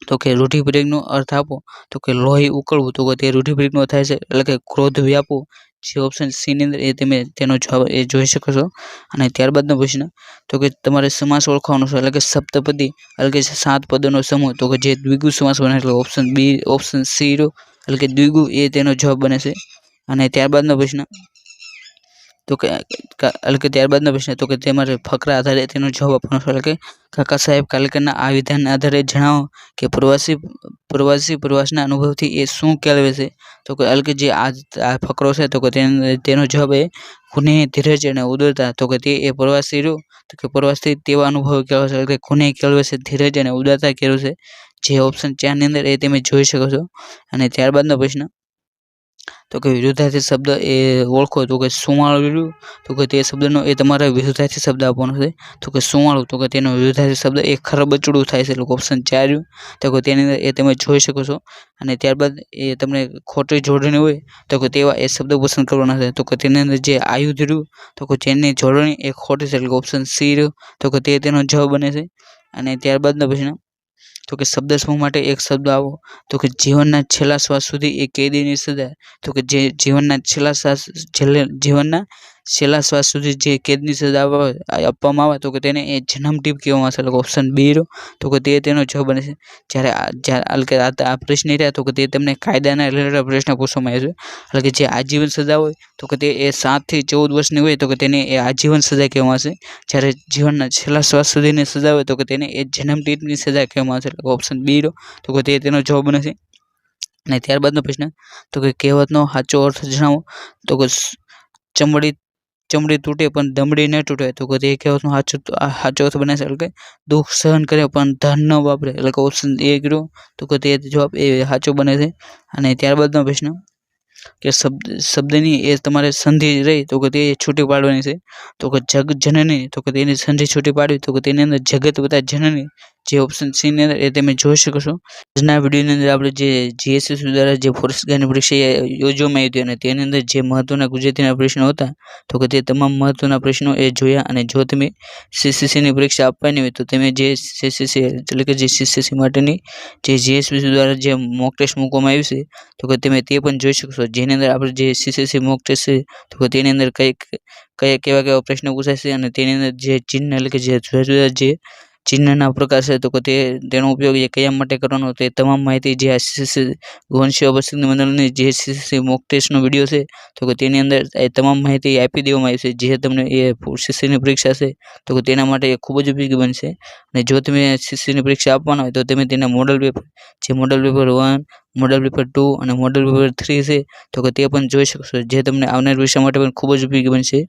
Speaker 1: તો કે રૂઢિપ્રયોગનો અર્થ આપો તો કે લોહી ઉકળવું તો કે તે રૂઢિપ્રયોગનો થાય છે એટલે કે ક્રોધ વ્યાપવું જે ઓપ્શન સી ની અંદર એ તમે તેનો જવાબ એ જોઈ શકો છો. અને ત્યારબાદનો પ્રશ્ન તો કે તમારે સમાસ ઓળખવાનો છે એટલે કે સપ્તપદી એટલે કે 7 પદોનો સમૂહ તો કે જે દ્વિગુ સમાસ બને એટલે ઓપ્શન બી ઓપ્શન સી એટલે કે દ્વિગુ એ તેનો જવાબ બને છે. અને ત્યારબાદનો પ્રશ્ન તો કે એટલે કે ત્યારબાદનો પ્રશ્ન તો કે તમારે ફકરા આધારે તેનો જવાબ આપવાનો છે એટલે કે કાકા સાહેબ કાલેકરના આ વિધાનના આધારે જણાવો કે પ્રવાસના અનુભવથી એ શું કેળવે છે તો કે એટલે કે જે આ ફકરો છે તો કે તેનો જવાબ એ કુને ધીરજ અને ઉદારતા તો કે તે એ પ્રવાસી રહ્યું તો કે પ્રવાસથી તેવા અનુભવ કેળવે છે એટલે કે કુને કેળવે છે ધીરજ અને ઉદારતા કેળવે છે જે ઓપ્શન 4 ની અંદર એ તમે જોઈ શકો છો. અને ત્યારબાદનો પ્રશ્ન તો કે વિરુદ્ધાર્થી શબ્દ એ ઓળખો તો કે સુંવાળું રહ્યું તો કે તે શબ્દનો એ તમારે વિરુદ્ધાર્થી શબ્દ આપવાનો છે. તો કે સુંવાળું તો કે તેનો વિરુદ્ધાર્થી શબ્દ એ ખરબચડું થાય છે એટલે ઓપ્શન 4 રહ્યું તો કે તેની અંદર એ તમે જોઈ શકો છો. અને ત્યારબાદ એ તમને ખોટી જોડણી હોય તો કે તેવા એ શબ્દ પસંદ કરવાના છે. તો કે તેની અંદર જે આયુધ રહ્યું તો કે જેની જોડણી એ ખોટી છે એટલે ઓપ્શન સી રહ્યું તો કે તેનો જવાબ બને છે. અને ત્યારબાદનો પ્રશ્ન તો કે શબ્દ સમૂહ માટે એક શબ્દ આવો તો કે જીવનના છેલ્લા શ્વાસ સુધી એ કેદીની સજા તો કે જે જીવનના છેલ્લા શ્વાસ સુધી જે કેદની સજા આપવામાં આવે તો કે તેને એ જન્મટીપ કહેવામાં આવે છે ઓપ્શન બી તો કે તેનો જવાબ બને છે. જ્યારે આ પ્રશ્ન રહ્યા તો કે તે તમને કાયદાના રિલેટેડ પ્રશ્ન પૂછવામાં આવે છે એટલે કે જે આજીવન સજા હોય તો કે તે એ 7 થી 14 વર્ષની હોય તો કે તેને એ આજીવન સજા કહેવામાં આવે છે. જ્યારે જીવનના છેલ્લા શ્વાસ સુધીની સજા હોય તો કે તેને એ જન્મટીપની સજા કહેવામાં આવે છે એટલે ઓપ્શન બી તો કે તેનો જવાબ બને છે. અને ત્યારબાદનો પ્રશ્ન તો કે કહેવતનો સાચો અર્થ જણાવો તો કે ચમડી તૂટે પણ દમડી ન તૂટે તો કે તે કહેવતનો સાચો અર્થ બને છે એટલે કે દુઃખ સહન કરે પણ ધન ન વાપરે એટલે કે ઓપ્શન એ કર્યો તો કે તે જવાબ એ સાચો બને છે. અને ત્યારબાદનો પ્રશ્ન કે શબ્દની એ તમારે સંધિ રહી તો કે તે છૂટી પાડવાની છે. તો કે જગ જનની તો કે તેની સંધિ છૂટી પાડવી તો કે તેની અંદર જગત વત્તા જનની જે ઓપ્શન સી ની અંદર એ તમે જોઈ શકો છો. આજના વિડીયોની અંદર આપણે જે જીએસએસસી દ્વારા જે ફોરેસ્ટ ગાર્ડની પરીક્ષા યોજવામાં આવી હતી અને તેની અંદર જે મહત્વના ગુજરાતીના પ્રશ્નો હતા તો કે તે તમામ મહત્વના પ્રશ્નો એ જોયા. અને જો તમે સીસીસીની પરીક્ષા આપવાની હોય તો તમે જે સીસીસી એટલે કે જે સીસીસી માટેની જે જીએસએસસી દ્વારા જે મોક ટેસ્ટ મૂકવામાં આવ્યું છે તો કે તમે તે પણ જોઈ શકશો જેની અંદર આપણે જે સીસીસી મોક ટેસ્ટ છે તો કે તેની અંદર કેવા પ્રશ્નો પૂછાય છે અને તેની અંદર જે ચિહ્ન એટલે કે જે જુદા જુદા જે ચિહ્નના પ્રકાર છે તો કે તેનો ઉપયોગ એ કયા માટે કરવાનો તે તમામ માહિતી જે આ ગૌણ સેવા પસંદગી મંડળની જે મોક ટેસ્ટનો વિડીયો છે તો કે તેની અંદર એ તમામ માહિતી આપી દેવામાં આવી છે જે તમને એ સીસીની પરીક્ષા છે તો કે તેના માટે એ ખૂબ જ ઉપયોગી બનશે. અને જો તમે સીસીની પરીક્ષા આપવાના હોય તો તમે તેના મોડલ પેપર જે મોડલ પેપર 1, મોડલ પેપર 2 અને મોડલ પેપર 3 છે તો કે તે પણ જોઈ શકશો જે તમને આવનાર પરીક્ષા માટે પણ ખૂબ જ ઉપયોગી બનશે.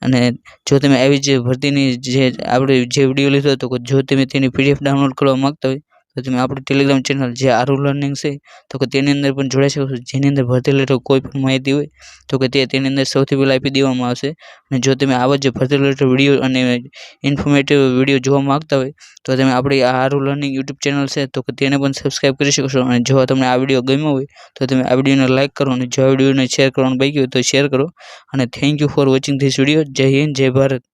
Speaker 1: અને જો તમે આવી જે ભરતીની જે આપણે જે વિડીયો લીધો હતો જો તમે તેની PDF ડાઉનલોડ કરવા માંગતા હોય તો તમે આપણી ટેલિગ્રામ ચેનલ જે આરુ લર્નિંગ છે તો કે તેની અંદર પણ જોડાઈ શકો છો. જેની અંદર ભરતી રિલેટેડ કોઈ પણ માહિતી હોય તો કે તેની અંદર સૌથી પહેલાં આપી દેવામાં આવશે. અને જો તમે આવા જે ભરતી રિલેટેડ વિડીયો અને ઇન્ફોર્મેટિવ વિડીયો જોવા માંગતા હોય તો તમે આપણી આ આરુ લર્નિંગ યુટ્યુબ ચેનલ છે તો કે તેને પણ સબસ્ક્રાઈબ કરી શકો છો. અને જો તમને આ વિડીયો ગમ્યો હોય તો તમે આ વિડીયોને લાઇક કરો અને જો આ વિડીયોને શેર કરવાનું બાકી હોય તો શેર કરો. અને thank you for watching this video. જય હિન્દ, જય ભારત.